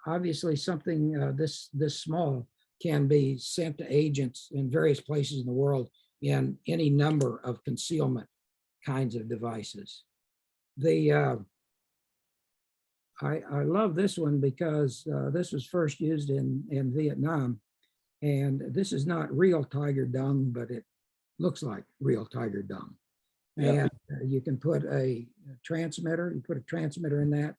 [SPEAKER 4] obviously something this small can be sent to agents in various places in the world in any number of concealment kinds of devices. I love this one because this was first used in Vietnam, and this is not real tiger dung, but it looks like real tiger dung.
[SPEAKER 3] Yeah.
[SPEAKER 4] And you can put a transmitter, you put a transmitter in that,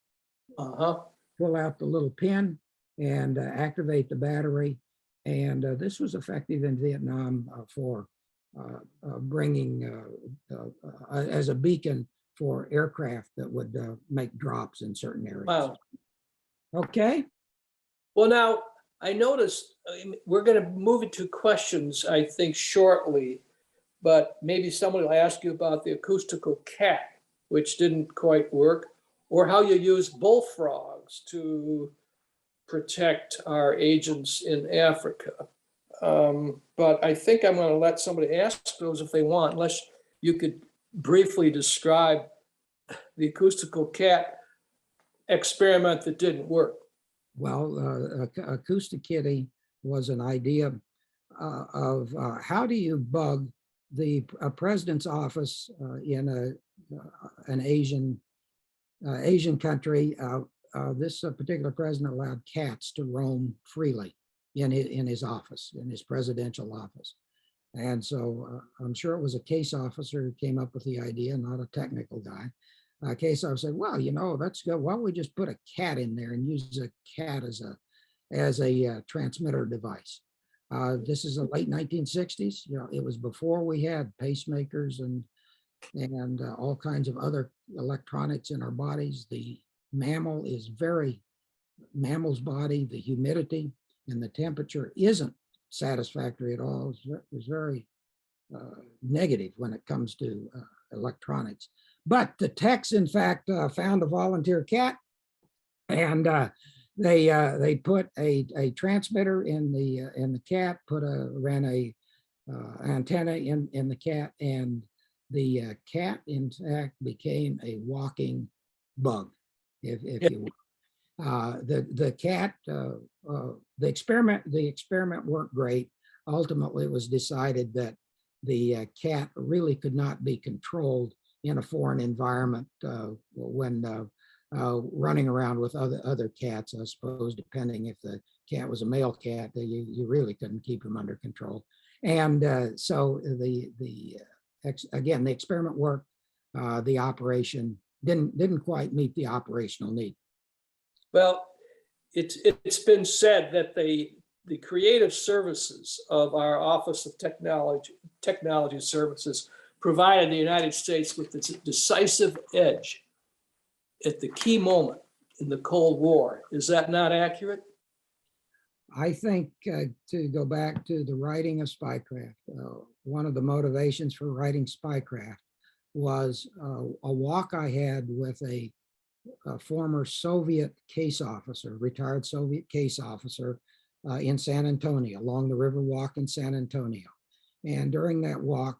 [SPEAKER 4] pull out the little pin and activate the battery. And this was effective in Vietnam for bringing as a beacon for aircraft that would make drops in certain areas.
[SPEAKER 3] Wow.
[SPEAKER 4] Okay.
[SPEAKER 3] Well, now I noticed we're going to move into questions, I think, shortly, but maybe somebody will ask you about the acoustical cat, which didn't quite work, or how you use bullfrogs to protect our agents in Africa. But I think I'm going to let somebody ask those if they want, unless you could briefly describe the acoustical cat experiment that didn't work.
[SPEAKER 4] Well, Acoustic Kitty was an idea of how do you bug the president's office in an Asian country. This particular president allowed cats to roam freely in his office, in his presidential office. And so I'm sure it was a case officer who came up with the idea, not a technical guy. Case officer said, well, that's good. Why don't we just put a cat in there and use a cat as a transmitter device? This is the late 1960s. It was before we had pacemakers and all kinds of other electronics in our bodies. The mammal's body, the humidity and the temperature isn't satisfactory at all. It's very negative when it comes to electronics. But the techs, in fact, found a volunteer cat, and they put a transmitter in the cat, ran a antenna in the cat, and the cat, in fact, became a walking bug, if you will. The cat, the experiment worked great. Ultimately, it was decided that the cat really could not be controlled in a foreign environment when running around with other cats. I suppose, depending if the cat was a male cat, you really couldn't keep him under control. And so again, the experiment worked. The operation didn't quite meet the operational need.
[SPEAKER 3] Well, it's been said that the creative services of our Office of Technology Services provided the United States with its decisive edge at the key moment in the Cold War. Is that not accurate?
[SPEAKER 4] I think to go back to the writing of Spycraft, one of the motivations for writing Spycraft was a walk I had with a former Soviet case officer, retired Soviet case officer in San Antonio, along the River Walk in San Antonio. And during that walk,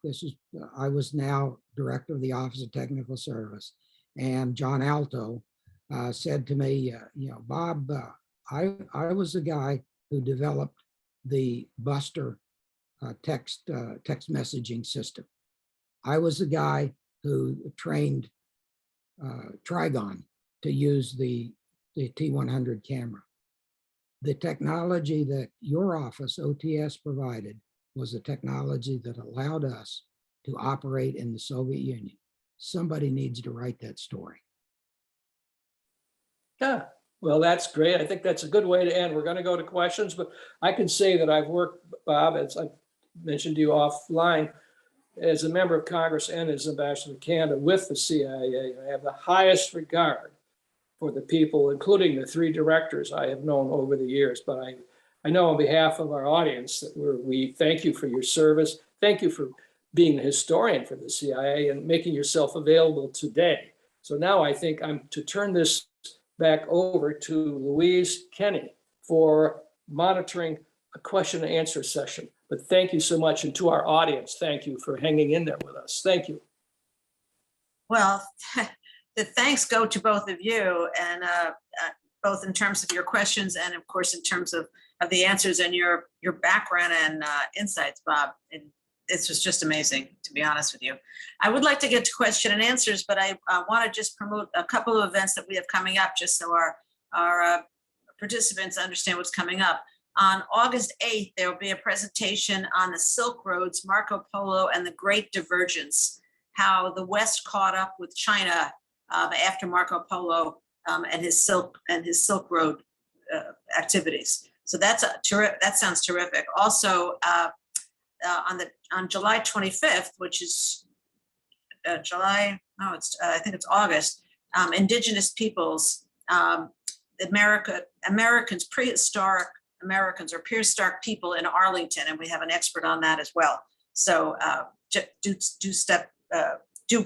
[SPEAKER 4] I was now director of the Office of Technical Service, and John Alto said to me, Bob, I was the guy who developed the Buster text messaging system. I was the guy who trained Trigon to use the T100 camera. The technology that your office, OTS, provided was the technology that allowed us to operate in the Soviet Union. Somebody needs to write that story.
[SPEAKER 3] Yeah, well, that's great. I think that's a good way to end. We're going to go to questions, but I can say that I've worked, Bob, as I mentioned to you offline, as a member of Congress and as ambassador to Canada with the CIA. I have the highest regard for the people, including the 3 directors I have known over the years. But I know on behalf of our audience that we thank you for your service. Thank you for being the historian for the CIA and making yourself available today. So now I think I'm to turn this back over to Louise Kenny for monitoring a question and answer session. But thank you so much. And to our audience, thank you for hanging in there with us. Thank you.
[SPEAKER 2] Well, the thanks go to both of you, and both in terms of your questions and of course in terms of the answers and your background and insights, Bob. And this was just amazing, to be honest with you. I would like to get to question and answers, but I want to just promote a couple of events that we have coming up, just so our participants understand what's coming up. On August 8th, there will be a presentation on the Silk Roads, Marco Polo, and the Great Divergence, how the West caught up with China after Marco Polo and his Silk Road activities. So that sounds terrific. Also, on July 25th, which is I think it's August, Indigenous peoples, Americans, prehistoric Americans or prehistoric people in Arlington, and we have an expert on that as well. So do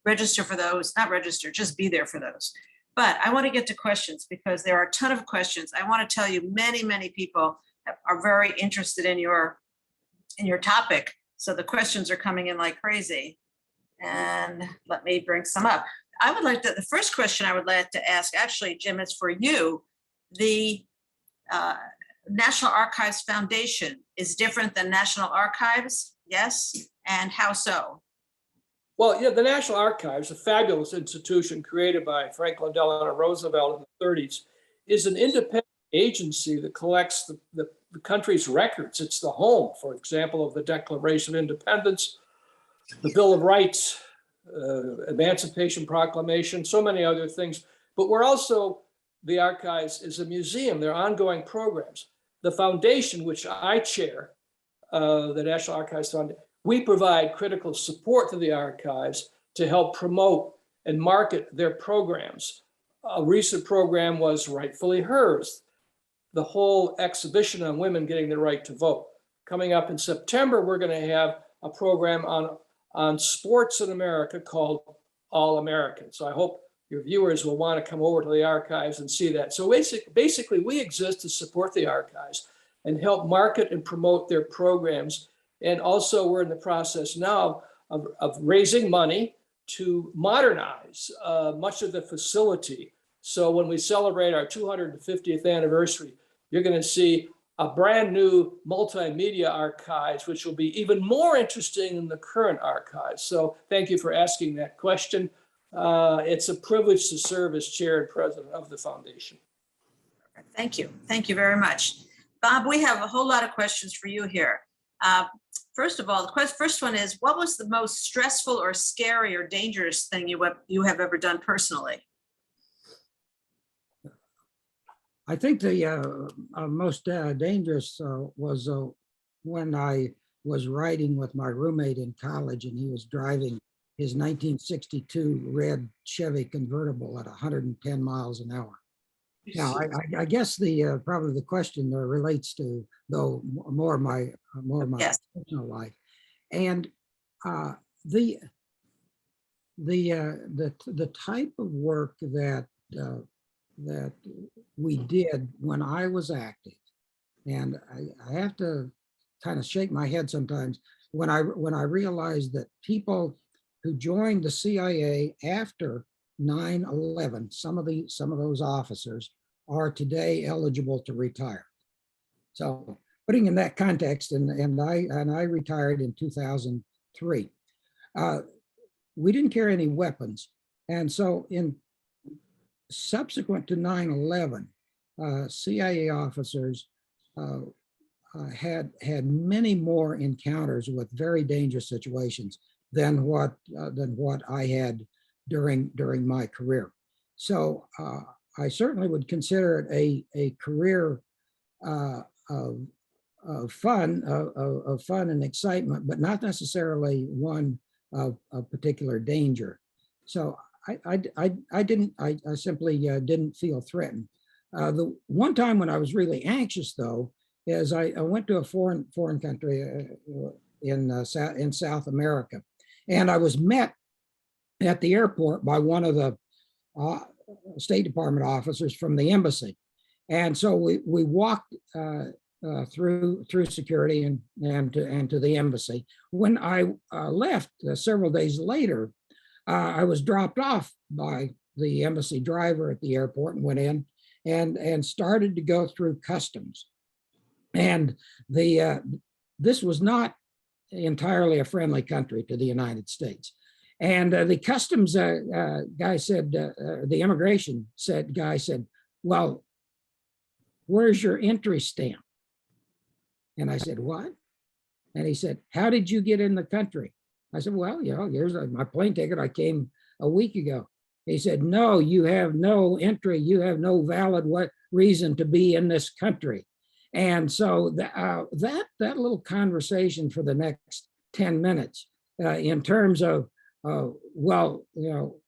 [SPEAKER 2] register for those, not register, just be there for those. But I want to get to questions because there are a ton of questions. I want to tell you many people are very interested in your topic. So the questions are coming in like crazy. And let me bring some up. The first question I would like to ask, actually, Jim, is for you. The National Archives Foundation is different than National Archives, yes? And how so?
[SPEAKER 3] Well, yeah, the National Archives, a fabulous institution created by Franklin Delano Roosevelt in the 30s, is an independent agency that collects the country's records. It's the home, for example, of the Declaration of Independence, the Bill of Rights, Emancipation Proclamation, so many other things. But we're also, the archives is a museum. There are ongoing programs. The foundation, which I chair, the National Archives Foundation, we provide critical support to the archives to help promote and market their programs. A recent program was Rightfully Hers, the whole exhibition on women getting the right to vote. Coming up in September, we're going to have a program on sports in America called All American. So I hope your viewers will want to come over to the archives and see that. So basically, we exist to support the archives and help market and promote their programs. And also, we're in the process now of raising money to modernize much of the facility. So when we celebrate our 250th anniversary, you're going to see a brand new multimedia archives, which will be even more interesting than the current archives. So thank you for asking that question. It's a privilege to serve as chair and president of the foundation.
[SPEAKER 2] Thank you. Thank you very much. Bob, we have a whole lot of questions for you here. First of all, the first one is, what was the most stressful or scary or dangerous thing you have ever done personally?
[SPEAKER 4] I think the most dangerous was when I was riding with my roommate in college, and he was driving his 1962 red Chevy convertible at 110 miles an hour. Now, I guess probably the question relates to more of my
[SPEAKER 2] Yes.
[SPEAKER 4] personal life, and the type of work that we did when I was active, and I have to kind of shake my head sometimes when I realized that people who joined the CIA after 9/11, some of those officers are today eligible to retire. So putting in that context, and I retired in 2003. We didn't carry any weapons, and so in subsequent to 9/11, CIA officers had many more encounters with very dangerous situations than what I had during my career. So I certainly would consider it a career of fun, of fun and excitement, but not necessarily one of particular danger. So I simply didn't feel threatened. The one time when I was really anxious, though, is I went to a foreign country in South America, and I was met at the airport by one of the State Department officers from the embassy, and so we walked through security and to the embassy. When I left several days later, I was dropped off by the embassy driver at the airport and went in and started to go through customs. And this was not entirely a friendly country to the United States. And the customs guy said, the immigration guy said, well, where's your entry stamp? And I said, what? And he said, how did you get in the country? I said, well, here's my plane ticket. I came a week ago. He said, no, you have no entry. You have no valid reason to be in this country. And so that little conversation for the next 10 minutes in terms of, well,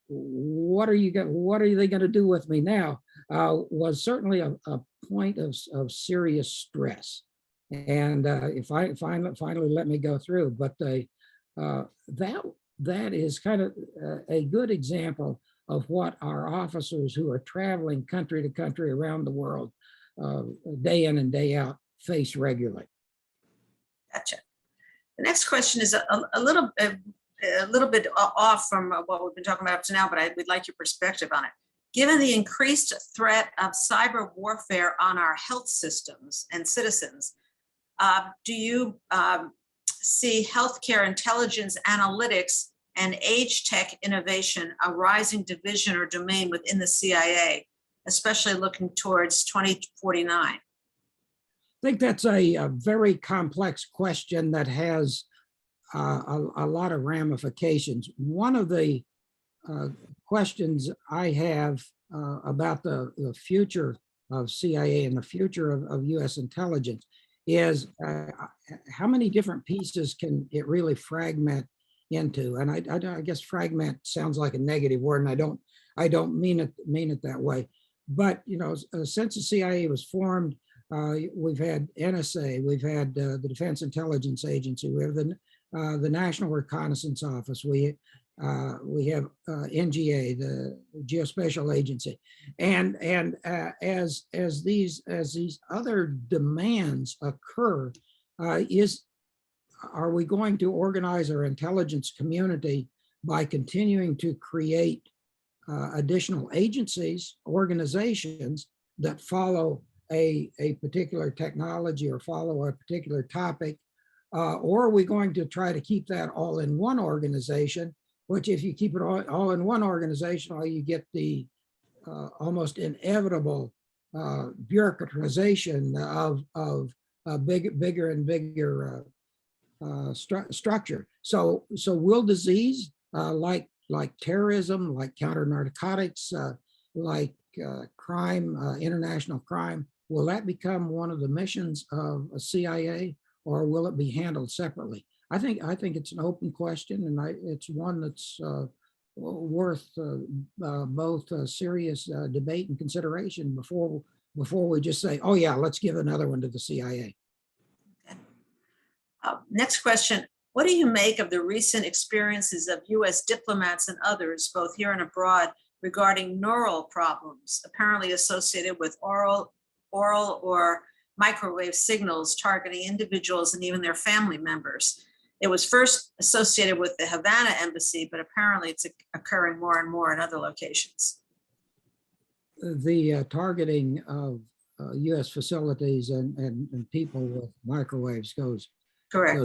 [SPEAKER 4] what are they going to do with me now, was certainly a point of serious stress. And if I finally let me go through, but that is kind of a good example of what our officers who are traveling country to country around the world, day in and day out, face regularly.
[SPEAKER 2] Gotcha. The next question is a little bit off from what we've been talking about up to now, but we'd like your perspective on it. Given the increased threat of cyber warfare on our health systems and citizens, do you see healthcare intelligence analytics and age tech innovation a rising division or domain within the CIA, especially looking towards 2049?
[SPEAKER 4] I think that's a very complex question that has a lot of ramifications. One of the questions I have about the future of CIA and the future of US intelligence is how many different pieces can it really fragment into? And I guess fragment sounds like a negative word, and I don't mean it that way. But since the CIA was formed, we've had NSA, we've had the Defense Intelligence Agency, we have the National Reconnaissance Office, we have NGA, the Geospatial Agency, and as these other demands occur, are we going to organize our intelligence community by continuing to create additional agencies, organizations that follow a particular technology or follow a particular topic, or are we going to try to keep that all in one organization? Which, if you keep it all in one organization, you get the almost inevitable bureaucratization of bigger and bigger structure. So will disease, like terrorism, like counter narcotics, like crime, international crime, will that become one of the missions of a CIA, or will it be handled separately? I think it's an open question, and it's one that's worth both serious debate and consideration before we just say, oh yeah, let's give another one to the CIA.
[SPEAKER 2] Okay. Next question. What do you make of the recent experiences of US diplomats and others, both here and abroad, regarding neural problems apparently associated with oral or microwave signals targeting individuals and even their family members? It was first associated with the Havana embassy, but apparently it's occurring more and more in other locations.
[SPEAKER 4] The targeting of US facilities and people with microwaves goes back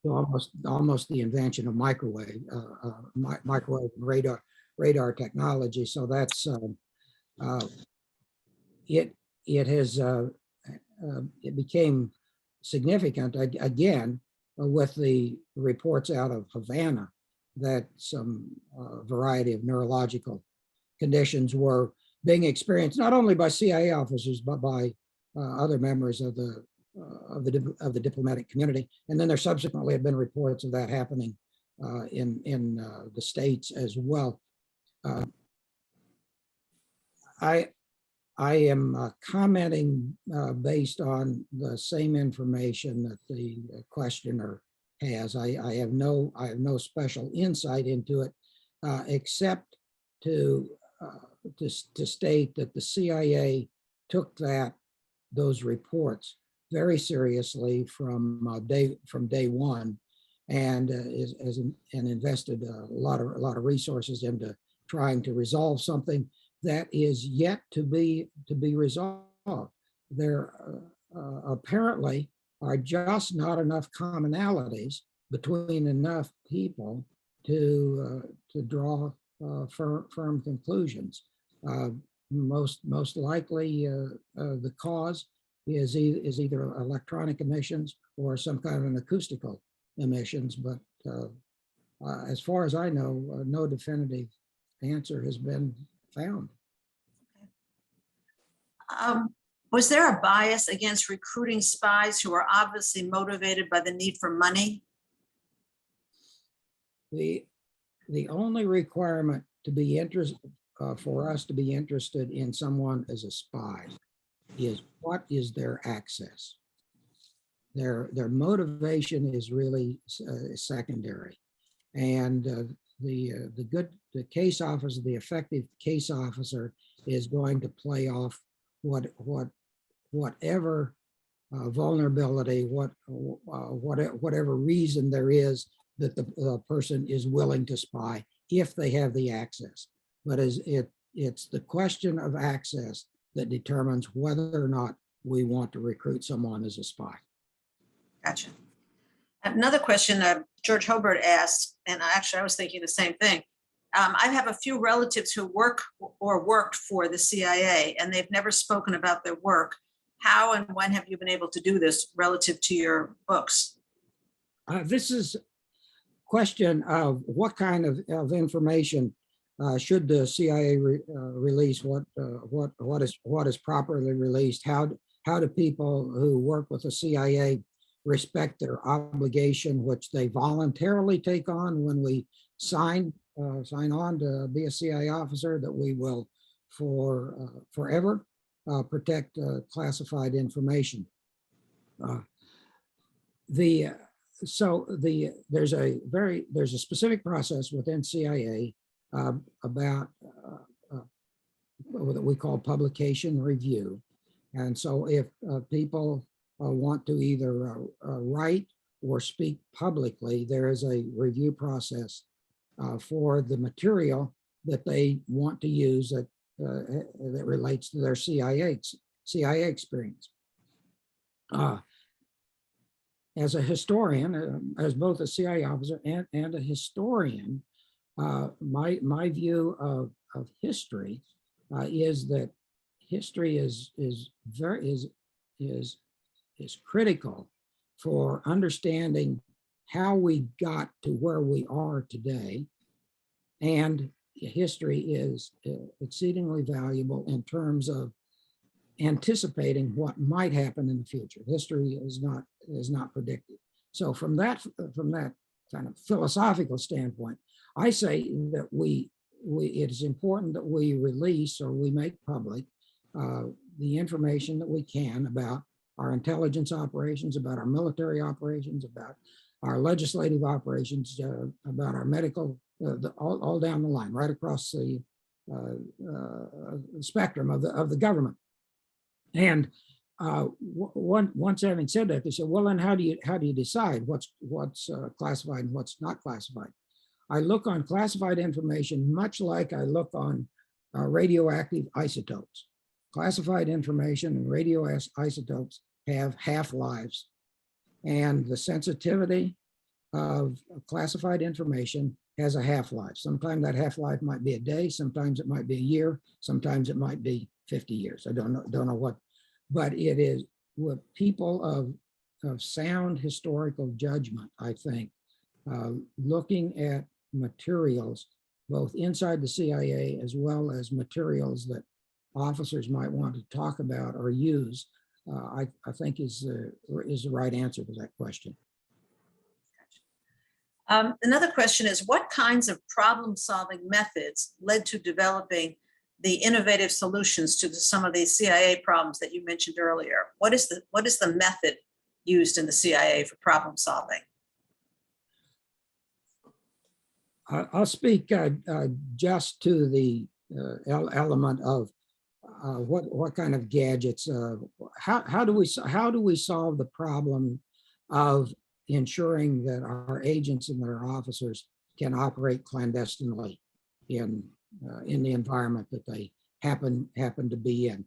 [SPEAKER 4] to almost the invention of microwave and radar technology. So that's it became significant again with the reports out of Havana that some variety of neurological conditions were being experienced not only by CIA officers, but by other members of the diplomatic community. And then there subsequently have been reports of that happening in the States as well. I am commenting based on the same information that the questioner has. I have no special insight into it, except to state that the CIA took those reports very seriously from day one, and invested a lot of resources into trying to resolve something that is yet to be resolved. There apparently are just not enough commonalities between enough people to draw firm conclusions. Most likely, the cause is either electronic emissions or some kind of an acoustical emissions, but as far as I know, no definitive answer has been found.
[SPEAKER 2] Was there a bias against recruiting spies who are obviously motivated by the need for money?
[SPEAKER 4] The only requirement to be interested for us to be interested in someone as a spy is what is their access. Their motivation is really secondary, and the case officer, the effective case officer, is going to play off whatever vulnerability, whatever reason there is that the person is willing to spy if they have the access. But it's the question of access that determines whether or not we want to recruit someone as a spy.
[SPEAKER 2] Gotcha. Another question George Hobart asked, and actually I was thinking the same thing. I have a few relatives who work or worked for the CIA, and they've never spoken about their work. How and when have you been able to do this relative to your books?
[SPEAKER 4] This is a question of what kind of information should the CIA release? What is properly released? How do people who work with the CIA respect their obligation, which they voluntarily take on when we sign on to be a CIA officer, that we will forever protect classified information. There's a specific process within CIA about what we call publication review. And so if people want to either write or speak publicly, there is a review process for the material that they want to use that relates to their CIA experience. As a historian, as both a CIA officer and a historian, my view of history is that history is critical for understanding how we got to where we are today, and history is exceedingly valuable in terms of anticipating what might happen in the future. History is not predictive. So from that kind of philosophical standpoint, I say that it is important that we release or we make public the information that we can about our intelligence operations, about our military operations, about our legislative operations, about our medical, all down the line, right across the spectrum of the government. And once having said that, they said, well, then how do you decide what's classified and what's not classified? I look on classified information much like I look on radioactive isotopes. Classified information and radioisotopes have half-lives, and the sensitivity of classified information has a half-life. Sometimes that half-life might be a day, sometimes it might be a year, sometimes it might be 50 years. I don't know what, but it is what people of sound historical judgment, I think, looking at materials both inside the CIA as well as materials that officers might want to talk about or use, I think is the right answer to that question.
[SPEAKER 2] Another question is, what kinds of problem-solving methods led to developing the innovative solutions to some of these CIA problems that you mentioned earlier? What is the method used in the CIA for problem solving?
[SPEAKER 4] I'll speak just to the element of what kind of gadgets. How do we solve the problem of ensuring that our agents and their officers can operate clandestinely in the environment that they happen to be in?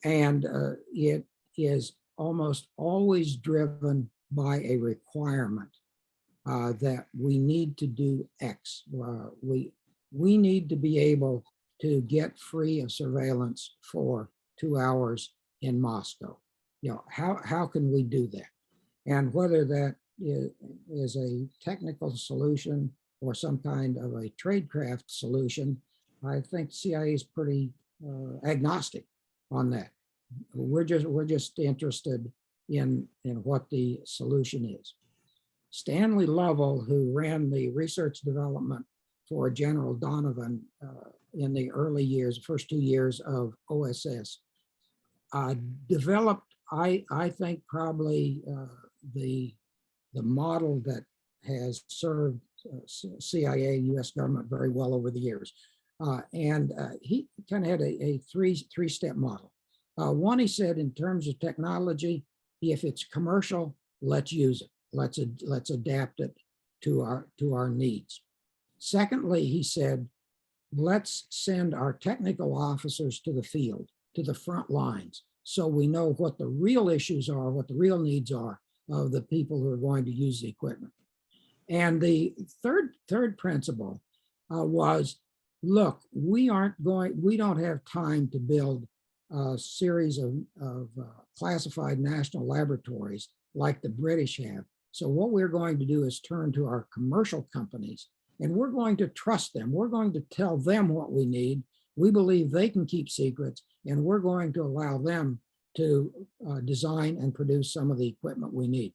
[SPEAKER 4] And it is almost always driven by a requirement that we need to do X. We need to be able to get free of surveillance for 2 hours in Moscow. You know, how can we do that? And whether that is a technical solution or some kind of a tradecraft solution, I think CIA is pretty agnostic on that. We're just interested in what the solution is. Stanley Lovell, who ran the research development for General Donovan in the early years, first 2 years of OSS, developed, I think, probably the model that has served CIA, US government very well over the years. And he kind of had a three-step model. One, he said, in terms of technology, if it's commercial, let's use it. Let's adapt it to our needs. Secondly, he said, let's send our technical officers to the field, to the front lines, so we know what the real issues are, what the real needs are of the people who are going to use the equipment. And the third principle was, look, we don't have time to build a series of classified national laboratories like the British have. So what we're going to do is turn to our commercial companies, and we're going to trust them. We're going to tell them what we need. We believe they can keep secrets, and we're going to allow them to design and produce some of the equipment we need.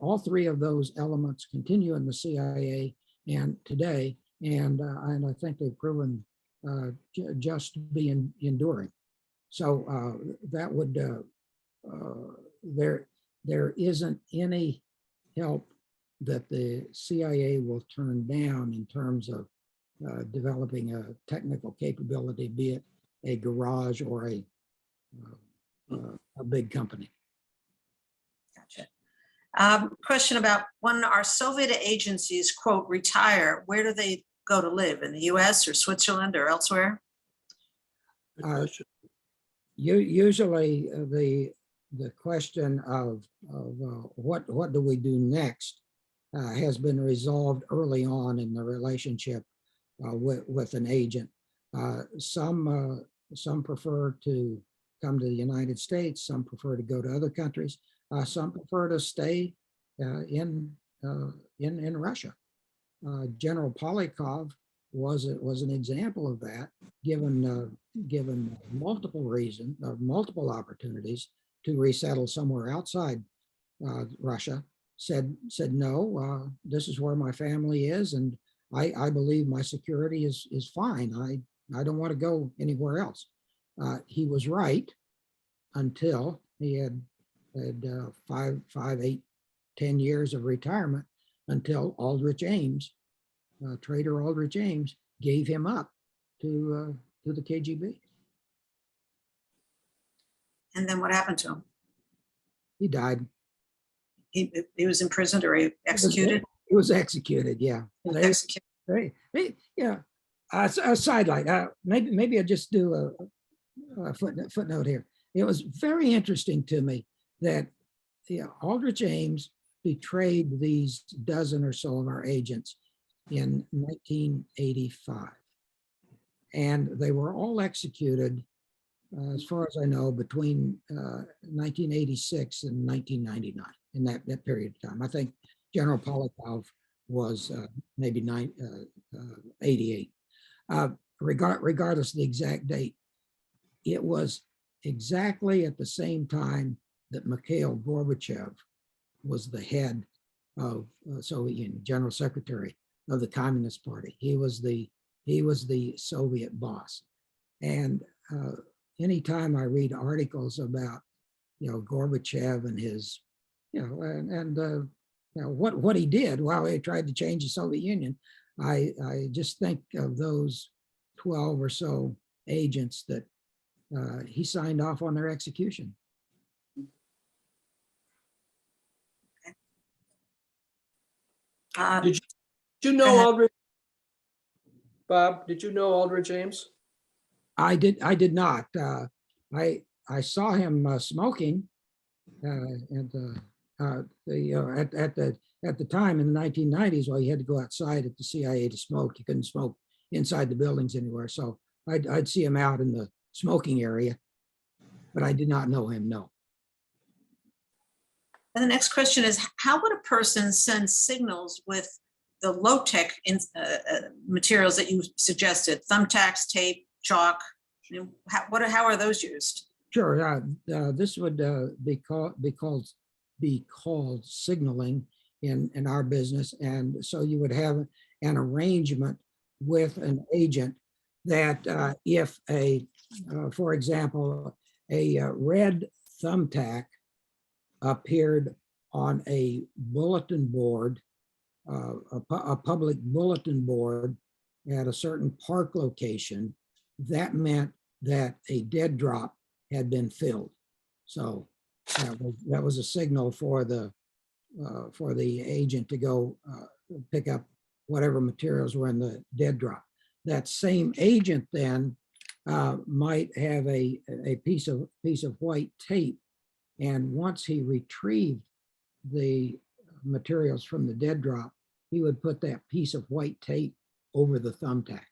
[SPEAKER 4] All three of those elements continue in the CIA and today, and I think they've proven just to be enduring. So that would, there isn't any help that the CIA will turn down in terms of developing a technical capability, be it a garage or a big company.
[SPEAKER 2] Gotcha. Question about, when our Soviet agencies, quote, retire, where do they go to live? In the US or Switzerland or elsewhere?
[SPEAKER 4] Usually the question of what do we do next has been resolved early on in the relationship with an agent. Some prefer to come to the United States, some prefer to go to other countries, some prefer to stay in Russia. General Polyakov was an example of that, given multiple opportunities to resettle somewhere outside Russia. Said no, this is where my family is, and I believe my security is fine. I don't want to go anywhere else. He was right until he had 5, 8, 10 years of retirement, until Aldrich Ames, Trader Aldrich Ames, gave him up to the KGB.
[SPEAKER 2] And then what happened to him?
[SPEAKER 4] He died.
[SPEAKER 2] He was imprisoned or executed?
[SPEAKER 4] He was executed, yeah.
[SPEAKER 2] He was executed.
[SPEAKER 4] Yeah. A sidelight. Maybe I just do a footnote here. It was very interesting to me that Aldrich Ames betrayed these dozen or so of our agents in 1985. And they were all executed, as far as I know, between 1986 and 1999, in that period of time. I think General Polyakov was maybe 88. Regardless of the exact date, it was exactly at the same time that Mikhail Gorbachev was the head of Soviet Union, General Secretary of the Communist Party. He was the Soviet boss. And anytime I read articles about, Gorbachev and his, what he did while he tried to change the Soviet Union, I just think of those 12 or so agents that he signed off on their execution.
[SPEAKER 3] Did you know Aldrich? Bob, did you know Aldrich Ames?
[SPEAKER 4] I did not. I saw him smoking at the time in the 1990s. Well, you had to go outside at the CIA to smoke. You couldn't smoke inside the buildings anywhere. So I'd see him out in the smoking area, but I did not know him. No.
[SPEAKER 2] And the next question is, how would a person send signals with the low-tech materials that you suggested, thumbtacks, tape, chalk? How are those used?
[SPEAKER 4] Sure. This would be called signaling in our business, and so you would have an arrangement with an agent that if for example, a red thumbtack appeared on a bulletin board, a public bulletin board at a certain park location, that meant that a dead drop had been filled. So that was a signal for the agent to go pick up whatever materials were in the dead drop. That same agent then might have a piece of white tape, and once he retrieved the materials from the dead drop, he would put that piece of white tape over the thumbtack.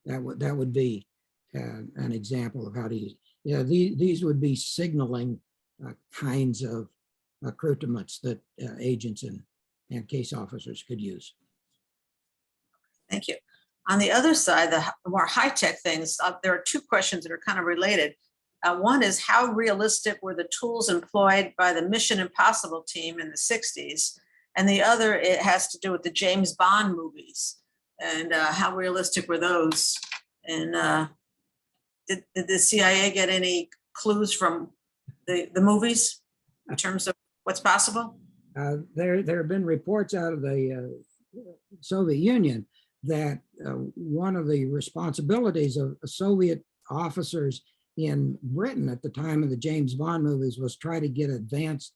[SPEAKER 4] That would be an example of how to use. These would be signaling kinds of accoutrements that agents and case officers could use.
[SPEAKER 2] Thank you. On the other side, the more high-tech things, there are two questions that are kind of related. One is, how realistic were the tools employed by the Mission Impossible team in the 60s? And the other, it has to do with the James Bond movies. And how realistic were those? And did the CIA get any clues from the movies in terms of what's possible?
[SPEAKER 4] There have been reports out of the Soviet Union that one of the responsibilities of Soviet officers in Britain at the time of the James Bond movies was try to get advanced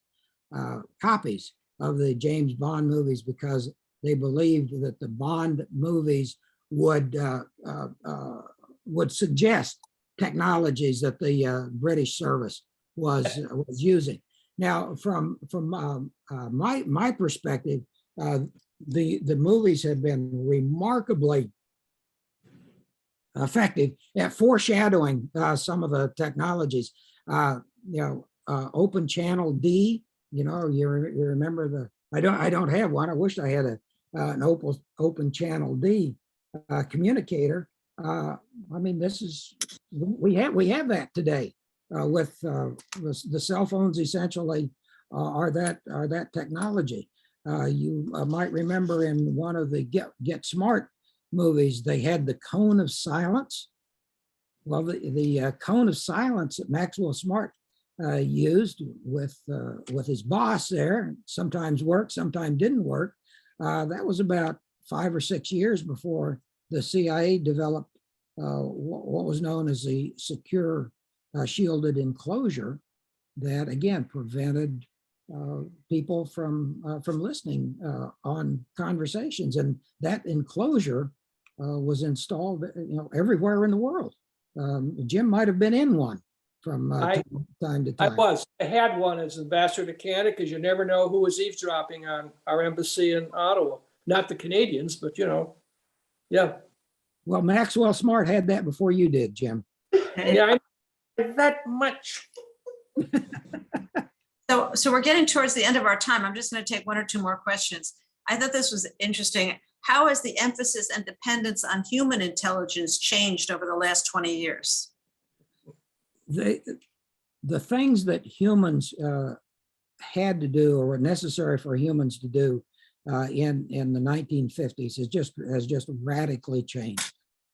[SPEAKER 4] copies of the James Bond movies, because they believed that the Bond movies would suggest technologies that the British service was using. Now, from my perspective, the movies have been remarkably effective at foreshadowing some of the technologies. Open channel D. You remember I don't have one. I wish I had an open channel D communicator. We have that today with the cell phones. Essentially, are that technology. You might remember in one of the Get Smart movies, they had the cone of silence. Well, the cone of silence that Maxwell Smart used with his boss there, sometimes worked, sometimes didn't work. That was about 5 or 6 years before the CIA developed what was known as the secure shielded enclosure that, again, prevented people from listening on conversations. And that enclosure was installed everywhere in the world. Jim might have been in one from time to time.
[SPEAKER 3] I had one as ambassador to Canada, because you never know who was eavesdropping on our embassy in Ottawa. Not the Canadians, but yeah.
[SPEAKER 4] Well, Maxwell Smart had that before you did, Jim.
[SPEAKER 3] Yeah, that much.
[SPEAKER 2] So we're getting towards the end of our time. I'm just going to take one or two more questions. I thought this was interesting. How has the emphasis and dependence on human intelligence changed over the last 20 years?
[SPEAKER 4] the things that humans had to do or were necessary for humans to do in the 1950s has just radically changed.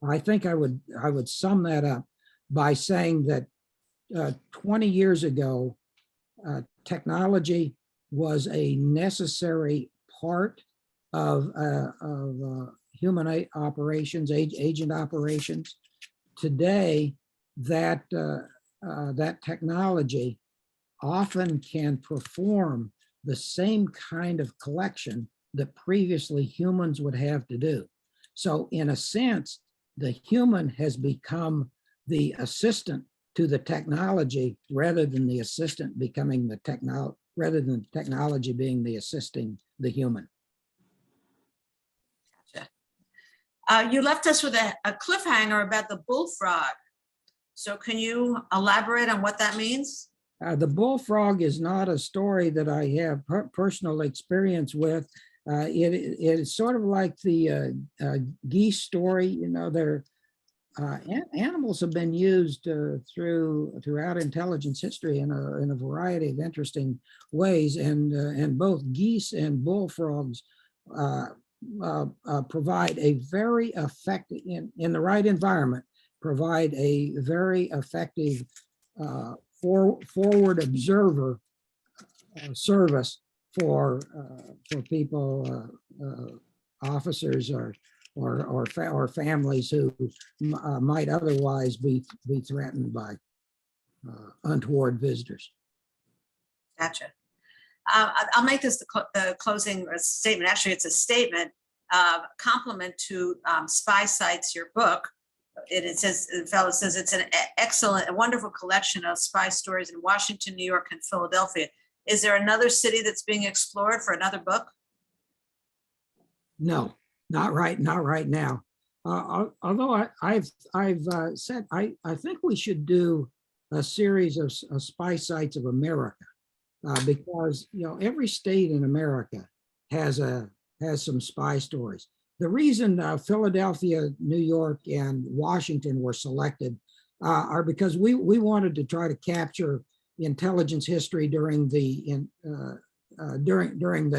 [SPEAKER 4] I think I would sum that up by saying that 20 years ago, technology was a necessary part of human operations, agent operations. Today, that technology often can perform the same kind of collection that previously humans would have to do. So in a sense, the human has become the assistant to the technology rather than the assistant becoming the rather than technology being the assisting the human.
[SPEAKER 2] Gotcha. You left us with a cliffhanger about the bullfrog. So can you elaborate on what that means?
[SPEAKER 4] The bullfrog is not a story that I have personal experience with. It is sort of like the geese story. You know, animals have been used throughout intelligence history in a variety of interesting ways, and both geese and bullfrogs provide a very effective, in the right environment, provide a very effective forward observer service for people, officers or families who might otherwise be threatened by untoward visitors.
[SPEAKER 2] Gotcha. I'll make this the closing statement. Actually, it's a statement, compliment to Spy Sites, your book. It says, the fellow says it's an excellent, a wonderful collection of spy stories in Washington, New York, and Philadelphia. Is there another city that's being explored for another book?
[SPEAKER 4] No, not right now. Although I've said I think we should do a series of spy sites of America, because every state in America has some spy stories. The reason Philadelphia, New York, and Washington were selected are because we wanted to try to capture intelligence history during the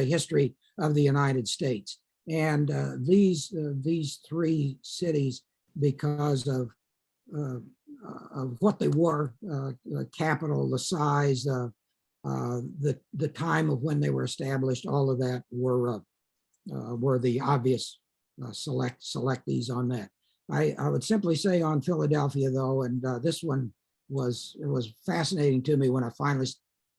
[SPEAKER 4] history of the United States. And these three cities, because of what they were, the capital, the size, the time of when they were established, all of that were the obvious selectees on that. I would simply say on Philadelphia, though, and this one was fascinating to me when I finally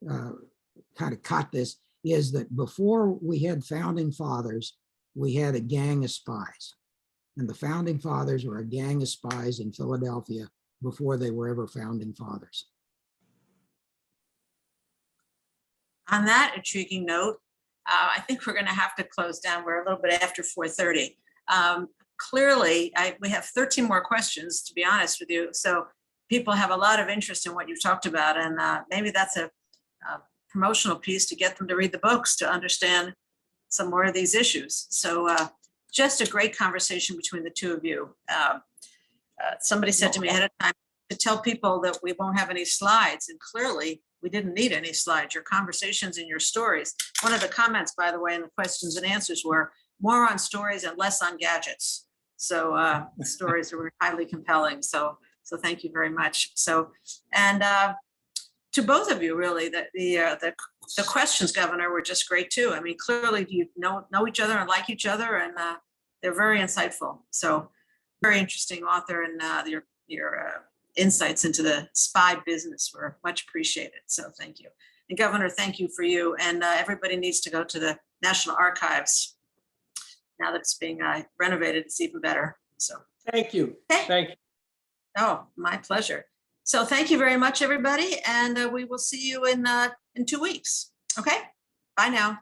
[SPEAKER 4] kind of caught this, is that before we had founding fathers, we had a gang of spies. And the founding fathers were a gang of spies in Philadelphia before they were ever founding fathers.
[SPEAKER 2] On that intriguing note, I think we're going to have to close down. We're a little bit after 4:30. Clearly, we have 13 more questions, to be honest with you. So people have a lot of interest in what you've talked about, and maybe that's a promotional piece to get them to read the books to understand some more of these issues. So just a great conversation between the two of you. Somebody said to me ahead of time to tell people that we won't have any slides, and clearly we didn't need any slides. Your conversations and your stories. One of the comments, by the way, in the questions and answers were more on stories and less on gadgets. So the stories were highly compelling. So thank you very much. So, and to both of you, really, the questions, Governor, were just great too. I mean, clearly you know each other and like each other, and they're very insightful. So very interesting author, and your insights into the spy business were much appreciated. So thank you. And Governor, thank you for you. And everybody needs to go to the National Archives. Now that it's being renovated, it's even better. So
[SPEAKER 3] Thank you.
[SPEAKER 2] Okay.
[SPEAKER 3] Thank you.
[SPEAKER 2] Oh, my pleasure. So thank you very much, everybody. And we will see you in 2 weeks. Okay, bye now.